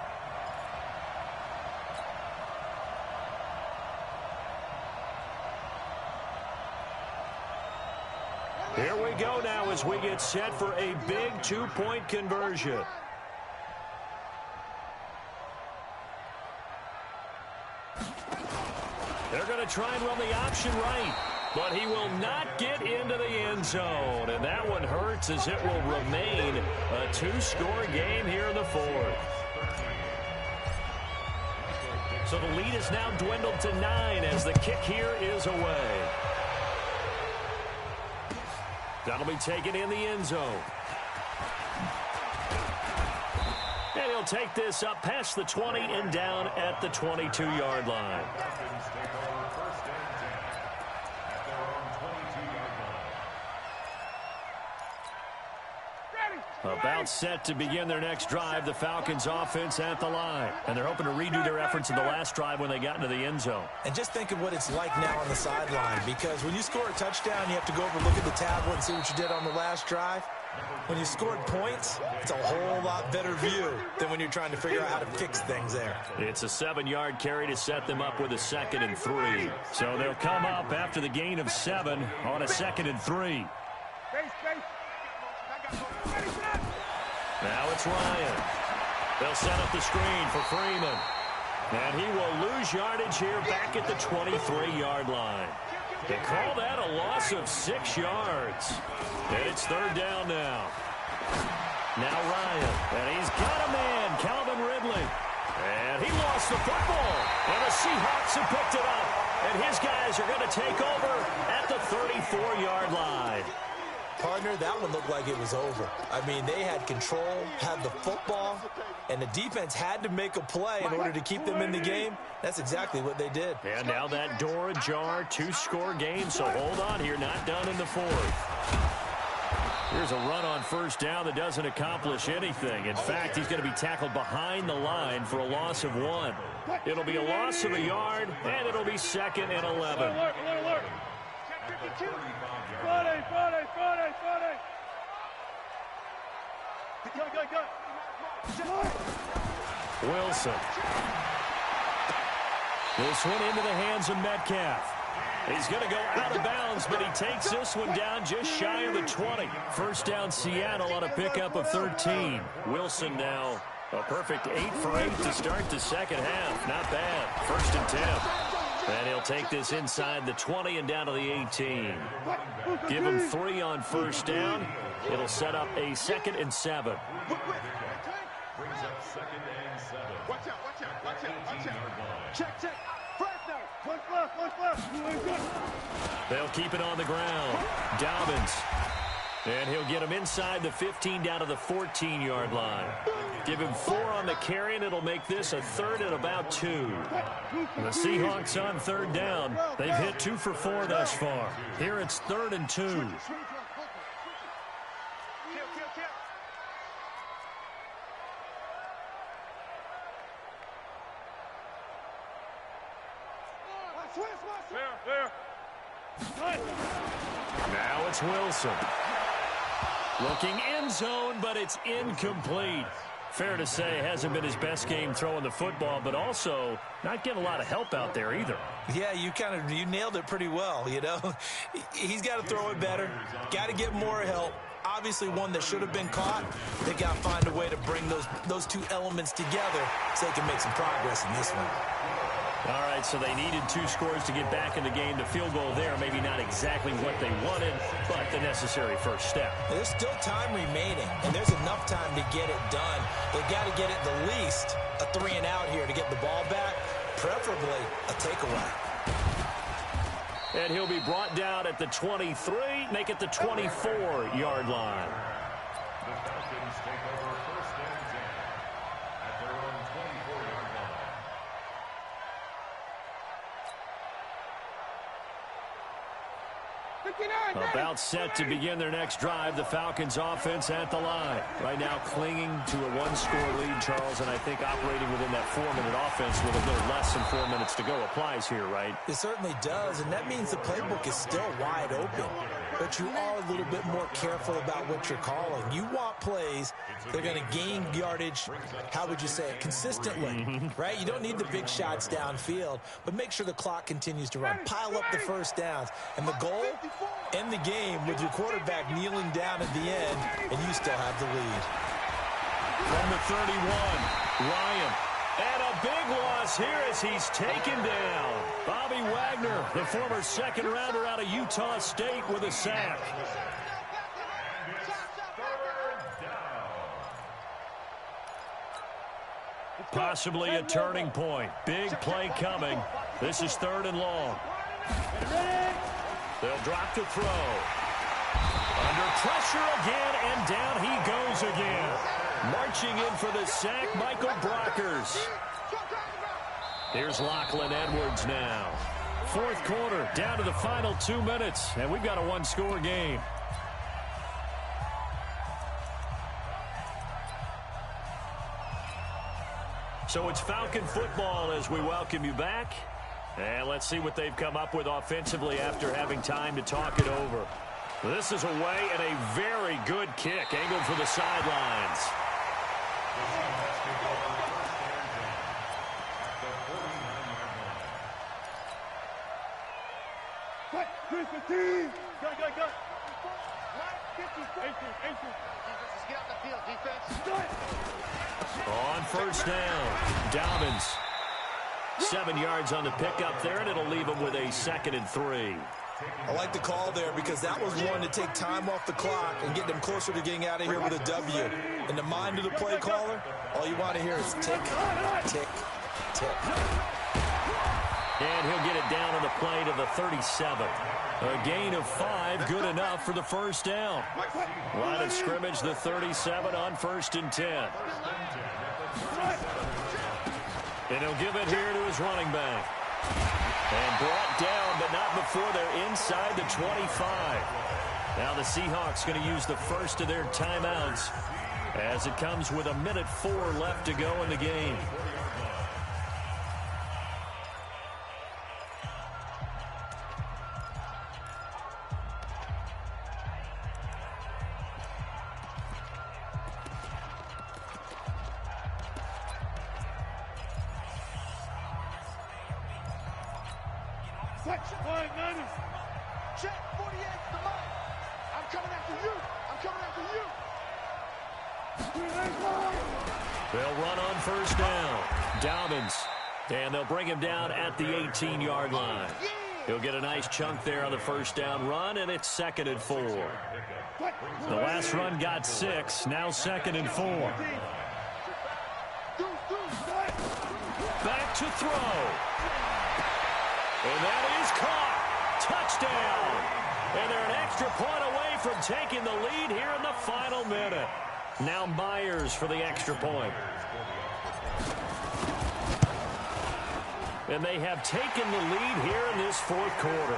Here we go now as we get set for a big 2-point conversion. They're going to try and run the option right. But he will not get into the end zone. And that one hurts as it will remain a 2-score game here in the 4th. So the lead is now dwindled to 9 as the kick here is away. That'll be taken in the end zone. And he'll take this up past the 20 and down at the 22-yard line. About set to begin their next drive, the Falcons offense at the line. And they're hoping to redo their efforts in the last drive when they got into the end zone. And just think of what it's like now on the sideline, because when you score a touchdown, you have to go over and look at the tablet and see what you did on the last drive. When you scored points, it's a whole lot better view than when you're trying to figure out how to fix things there. It's a 7-yard carry to set them up with a 2nd and 3. So they'll come up after the gain of 7 on a 2nd and 3. Now it's Ryan. They'll set up the screen for Freeman. And he will lose yardage here back at the 23-yard line. They call that a loss of 6 yards. And it's 3rd down now. Now Ryan. And he's got a man, Calvin Ridley. And he lost the football. And the Seahawks have picked it up. And his guys are going to take over at the 34-yard line. Partner, that one looked like it was over. I mean, they had control, had the football, and the defense had to make a play in order to keep them in the game. That's exactly what they did. And now that door ajar, 2-score game, so hold on here, not done in the 4th. Here's a run on 1st down that doesn't accomplish anything. In fact, he's going to be tackled behind the line for a loss of 1. It'll be a loss of a yard, and it'll be 2nd and 11. Alert. Check 52. Friday. Go. Wilson. This one into the hands of Metcalf. He's going to go out of bounds, but he takes this one down just shy of the 20. First down Seattle on a pickup of 13. Wilson now a perfect 8 for 8 to start the second half. Not bad. First and 10. And he'll take this inside the 20 and down to the 18. Give him 3 on first down. It'll set up a 2nd and 7. Brings up 2nd and 7. Watch out, watch out, watch out, watch out. Check, check. First down. One plus. They'll keep it on the ground. Dobbins. And he'll get him inside the 15 down to the 14-yard line. Give him 4 on the carry, and it'll make this a 3rd and about 2. The Seahawks on 3rd down. They've hit 2 for 4 thus far. Here it's 3rd and 2. Kill. There. Now it's Wilson. Looking end zone, but it's incomplete. Fair to say, hasn't been his best game throwing the football, but also not getting a lot of help out there either. Yeah, you nailed it pretty well, you know. He's got to throw it better. Got to get more help. Obviously one that should have been caught. They got to find a way to bring those two elements together so they can make some progress in this one. All right, so they needed 2 scores to get back in the game. The field goal there, maybe not exactly what they wanted, but the necessary first step. There's still time remaining, and there's enough time to get it done. They got to get it the least a 3 and out here to get the ball back, preferably a takeaway. And he'll be brought down at the 23, make it the 24-yard line. The Falcons take over 1st and 10 at their own 24-yard line. About set to begin their next drive. The Falcons offense at the line. Right now clinging to a 1-score lead, Charles, and I think operating within that 4-minute offense with a little less than 4 minutes to go applies here, right? It certainly does, and that means the playbook is still wide open. But you are a little bit more careful about what you're calling. You want plays that are going to gain yardage, how would you say it, consistently, right? You don't need the big shots downfield, but make sure the clock continues to run. Pile up the first downs. And the goal, end the game with your quarterback kneeling down at the end, and you still have the lead. From the 31, Ryan. And a big loss here as he's taken down. Bobby Wagner, the former second-rounder out of Utah State, with a sack. Possibly a turning point. Big play coming. This is 3rd and long. They'll drop to throw. Under pressure again, and down he goes again. Marching in for the sack, Michael Brockers. Here's Lachlan Edwards now. 4th quarter, down to the final 2 minutes, and we've got a 1-score game. So it's Falcon football as we welcome you back. And let's see what they've come up with offensively after having time to talk it over. This is away and a very good kick, angled for the sidelines. On first down, Dobbins. 7 yards on the pickup there, and it'll leave him with a 2nd and 3. I like the call there because that was one to take time off the clock and get them closer to getting out of here with a W. In the mind of the play caller, all you want to hear is tick, tick, tick. And he'll get it down on the play to the 37. A gain of 5, good enough for the first down. Line of scrimmage, the 37 on 1st and 10. And he'll give it here to his running back. And brought down, but not before they're inside the 25. Now the Seahawks going to use the first of their timeouts as it comes with 1:04 left to go in the game. Check, 48 to Mike. I'm coming after you. I'm coming after you. They'll run on first down. Dobbins. And they'll bring him down at the 18-yard line. He'll get a nice chunk there on the first down run, and it's 2nd and 4. The last run got 6. Now 2nd and 4. Back to throw. And that is caught. Touchdown. And they're an extra point away from taking the lead here in the final minute. Now Myers for the extra point. And they have taken the lead here in this 4th quarter.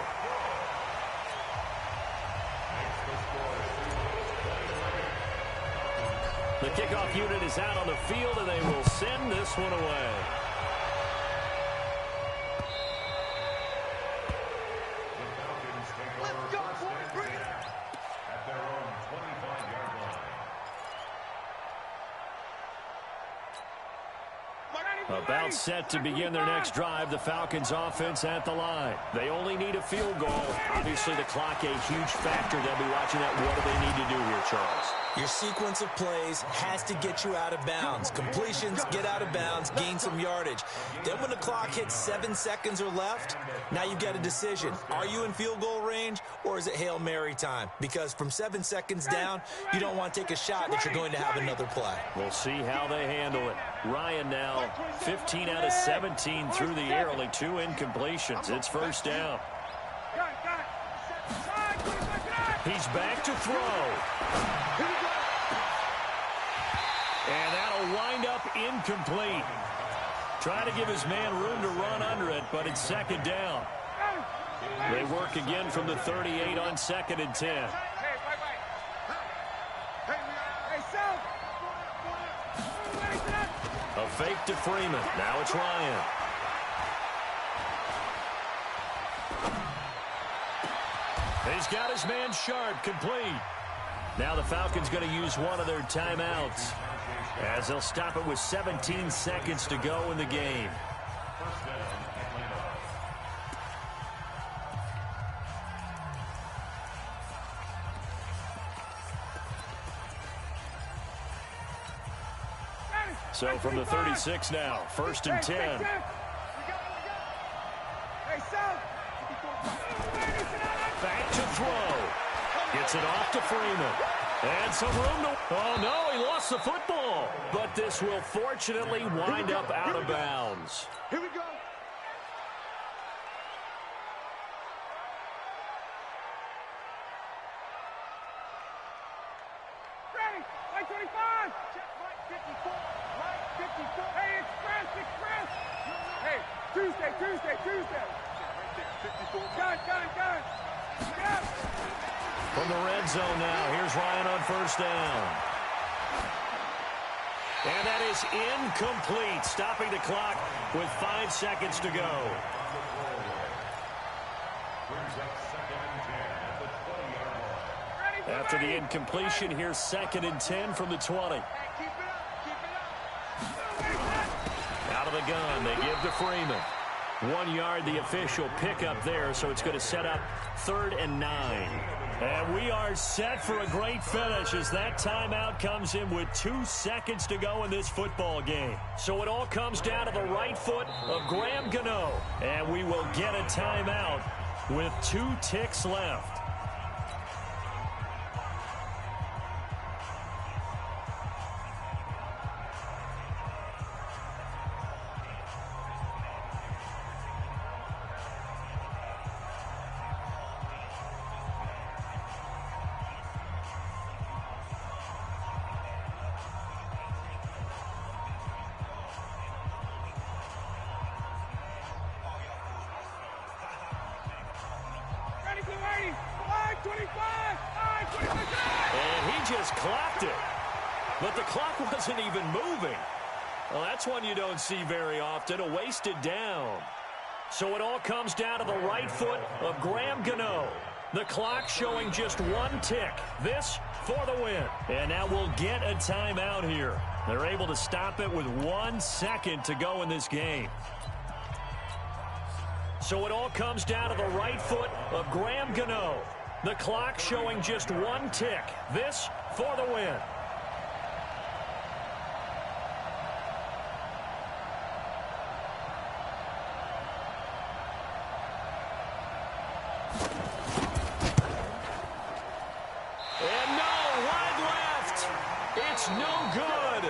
The kickoff unit is out on the field, and they will send this one away. Let's go, boys. Bring it out. At their own 25-yard line. About set to begin their next drive, the Falcons offense at the line. They only need a field goal. Obviously, the clock a huge factor. They'll be watching that. What do they need to do here, Charles? Your sequence of plays has to get you out of bounds. Completions, get out of bounds, gain some yardage. Then when the clock hits 7 seconds or left, now you've got a decision. Are you in field goal range, or is it Hail Mary time? Because from 7 seconds down, you don't want to take a shot that you're going to have another play. We'll see how they handle it. Ryan now 15 out of 17 through the air, only 2 incompletions. It's first down. He's back to throw. And that'll wind up incomplete. Trying to give his man room to run under it, but it's 2nd down. They work again from the 38 on 2nd and 10. A fake to Freeman. Now it's Ryan. He's got his man Sharp, complete. Now the Falcons going to use one of their timeouts, as they'll stop it with 17 seconds to go in the game. So from the 36 now, 1st and 10. Back to throw. Gets it off to Freeman. And some room to... Oh, no, he lost the football. But this will fortunately wind up out of bounds. Here we go. Ready, right 25. Check, right 54. Right 54. Hey, express. Hey, Tuesday. Check, right there. 54. Gun. Get up. From the red zone now, here's Ryan on first down. And that is incomplete, stopping the clock with 5 seconds to go. Brings up 2nd and 10 at the 20-yard line. After the incompletion, here's 2nd and 10 from the 20. Hey, keep it up. Out of the gun, they give to Freeman. 1 yard, the official pickup there, so it's going to set up 3rd and 9. And we are set for a great finish as that timeout comes in with 2 seconds to go in this football game. So it all comes down to the right foot of Graham Gano. And we will get a timeout with 2 ticks left. And he just clapped it. But the clock wasn't even moving. Well, that's one you don't see very often, a wasted down. So it all comes down to the right foot of Graham Gano. The clock showing just 1 tick. This for the win. And now we'll get a timeout here. They're able to stop it with 1 second to go in this game. So it all comes down to the right foot of Graham Gano. The clock showing just one tick. This for the win. And no, wide left. It's no good.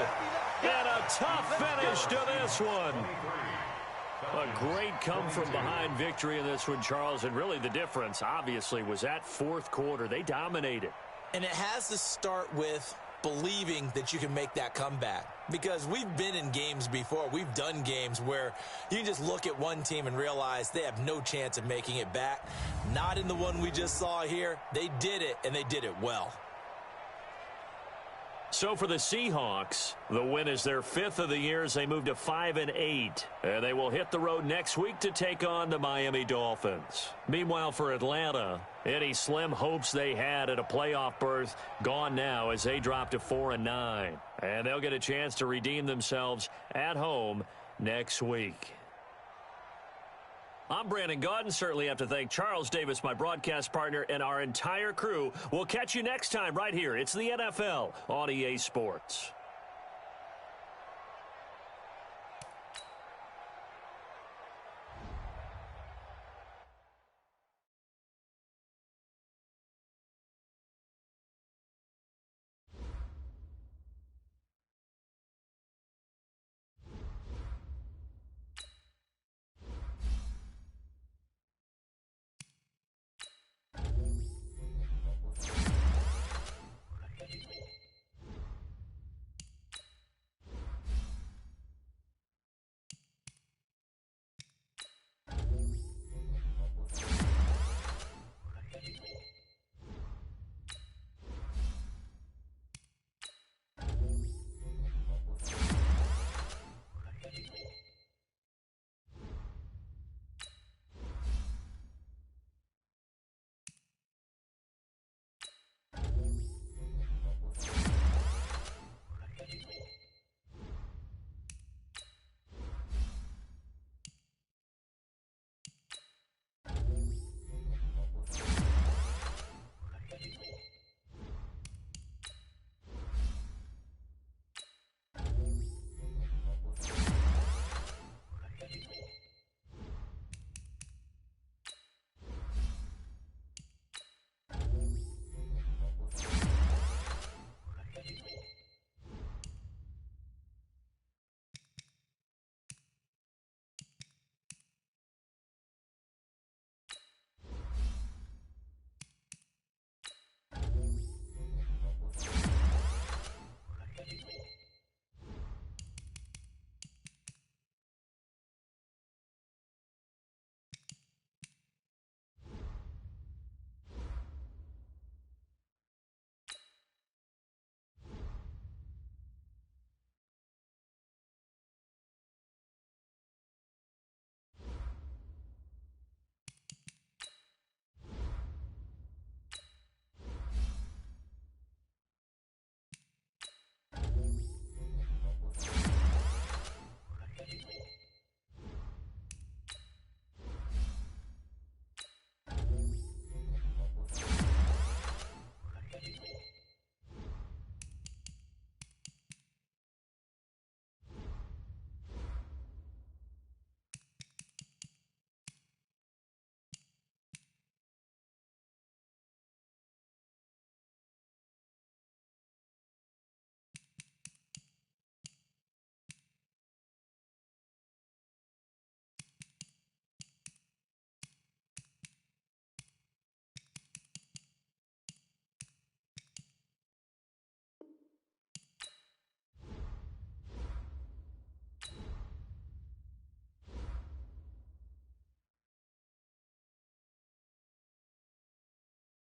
And a tough finish to this one. A great come-from-behind victory in this one, Charles. And really the difference, obviously, was that fourth quarter. They dominated. And it has to start with believing that you can make that comeback. Because we've been in games before. We've done games where you can just look at one team and realize they have no chance of making it back. Not in the one we just saw here. They did it, and they did it well. So for the Seahawks, the win is their fifth of the year as they move to 5-8. And they will hit the road next week to take on the Miami Dolphins. Meanwhile, for Atlanta, any slim hopes they had at a playoff berth gone now as they drop to 4-9. And they'll get a chance to redeem themselves at home next week. I'm Brandon Gaudin. Certainly have to thank Charles Davis, my broadcast partner, and our entire crew. We'll catch you next time right here. It's the NFL on EA Sports.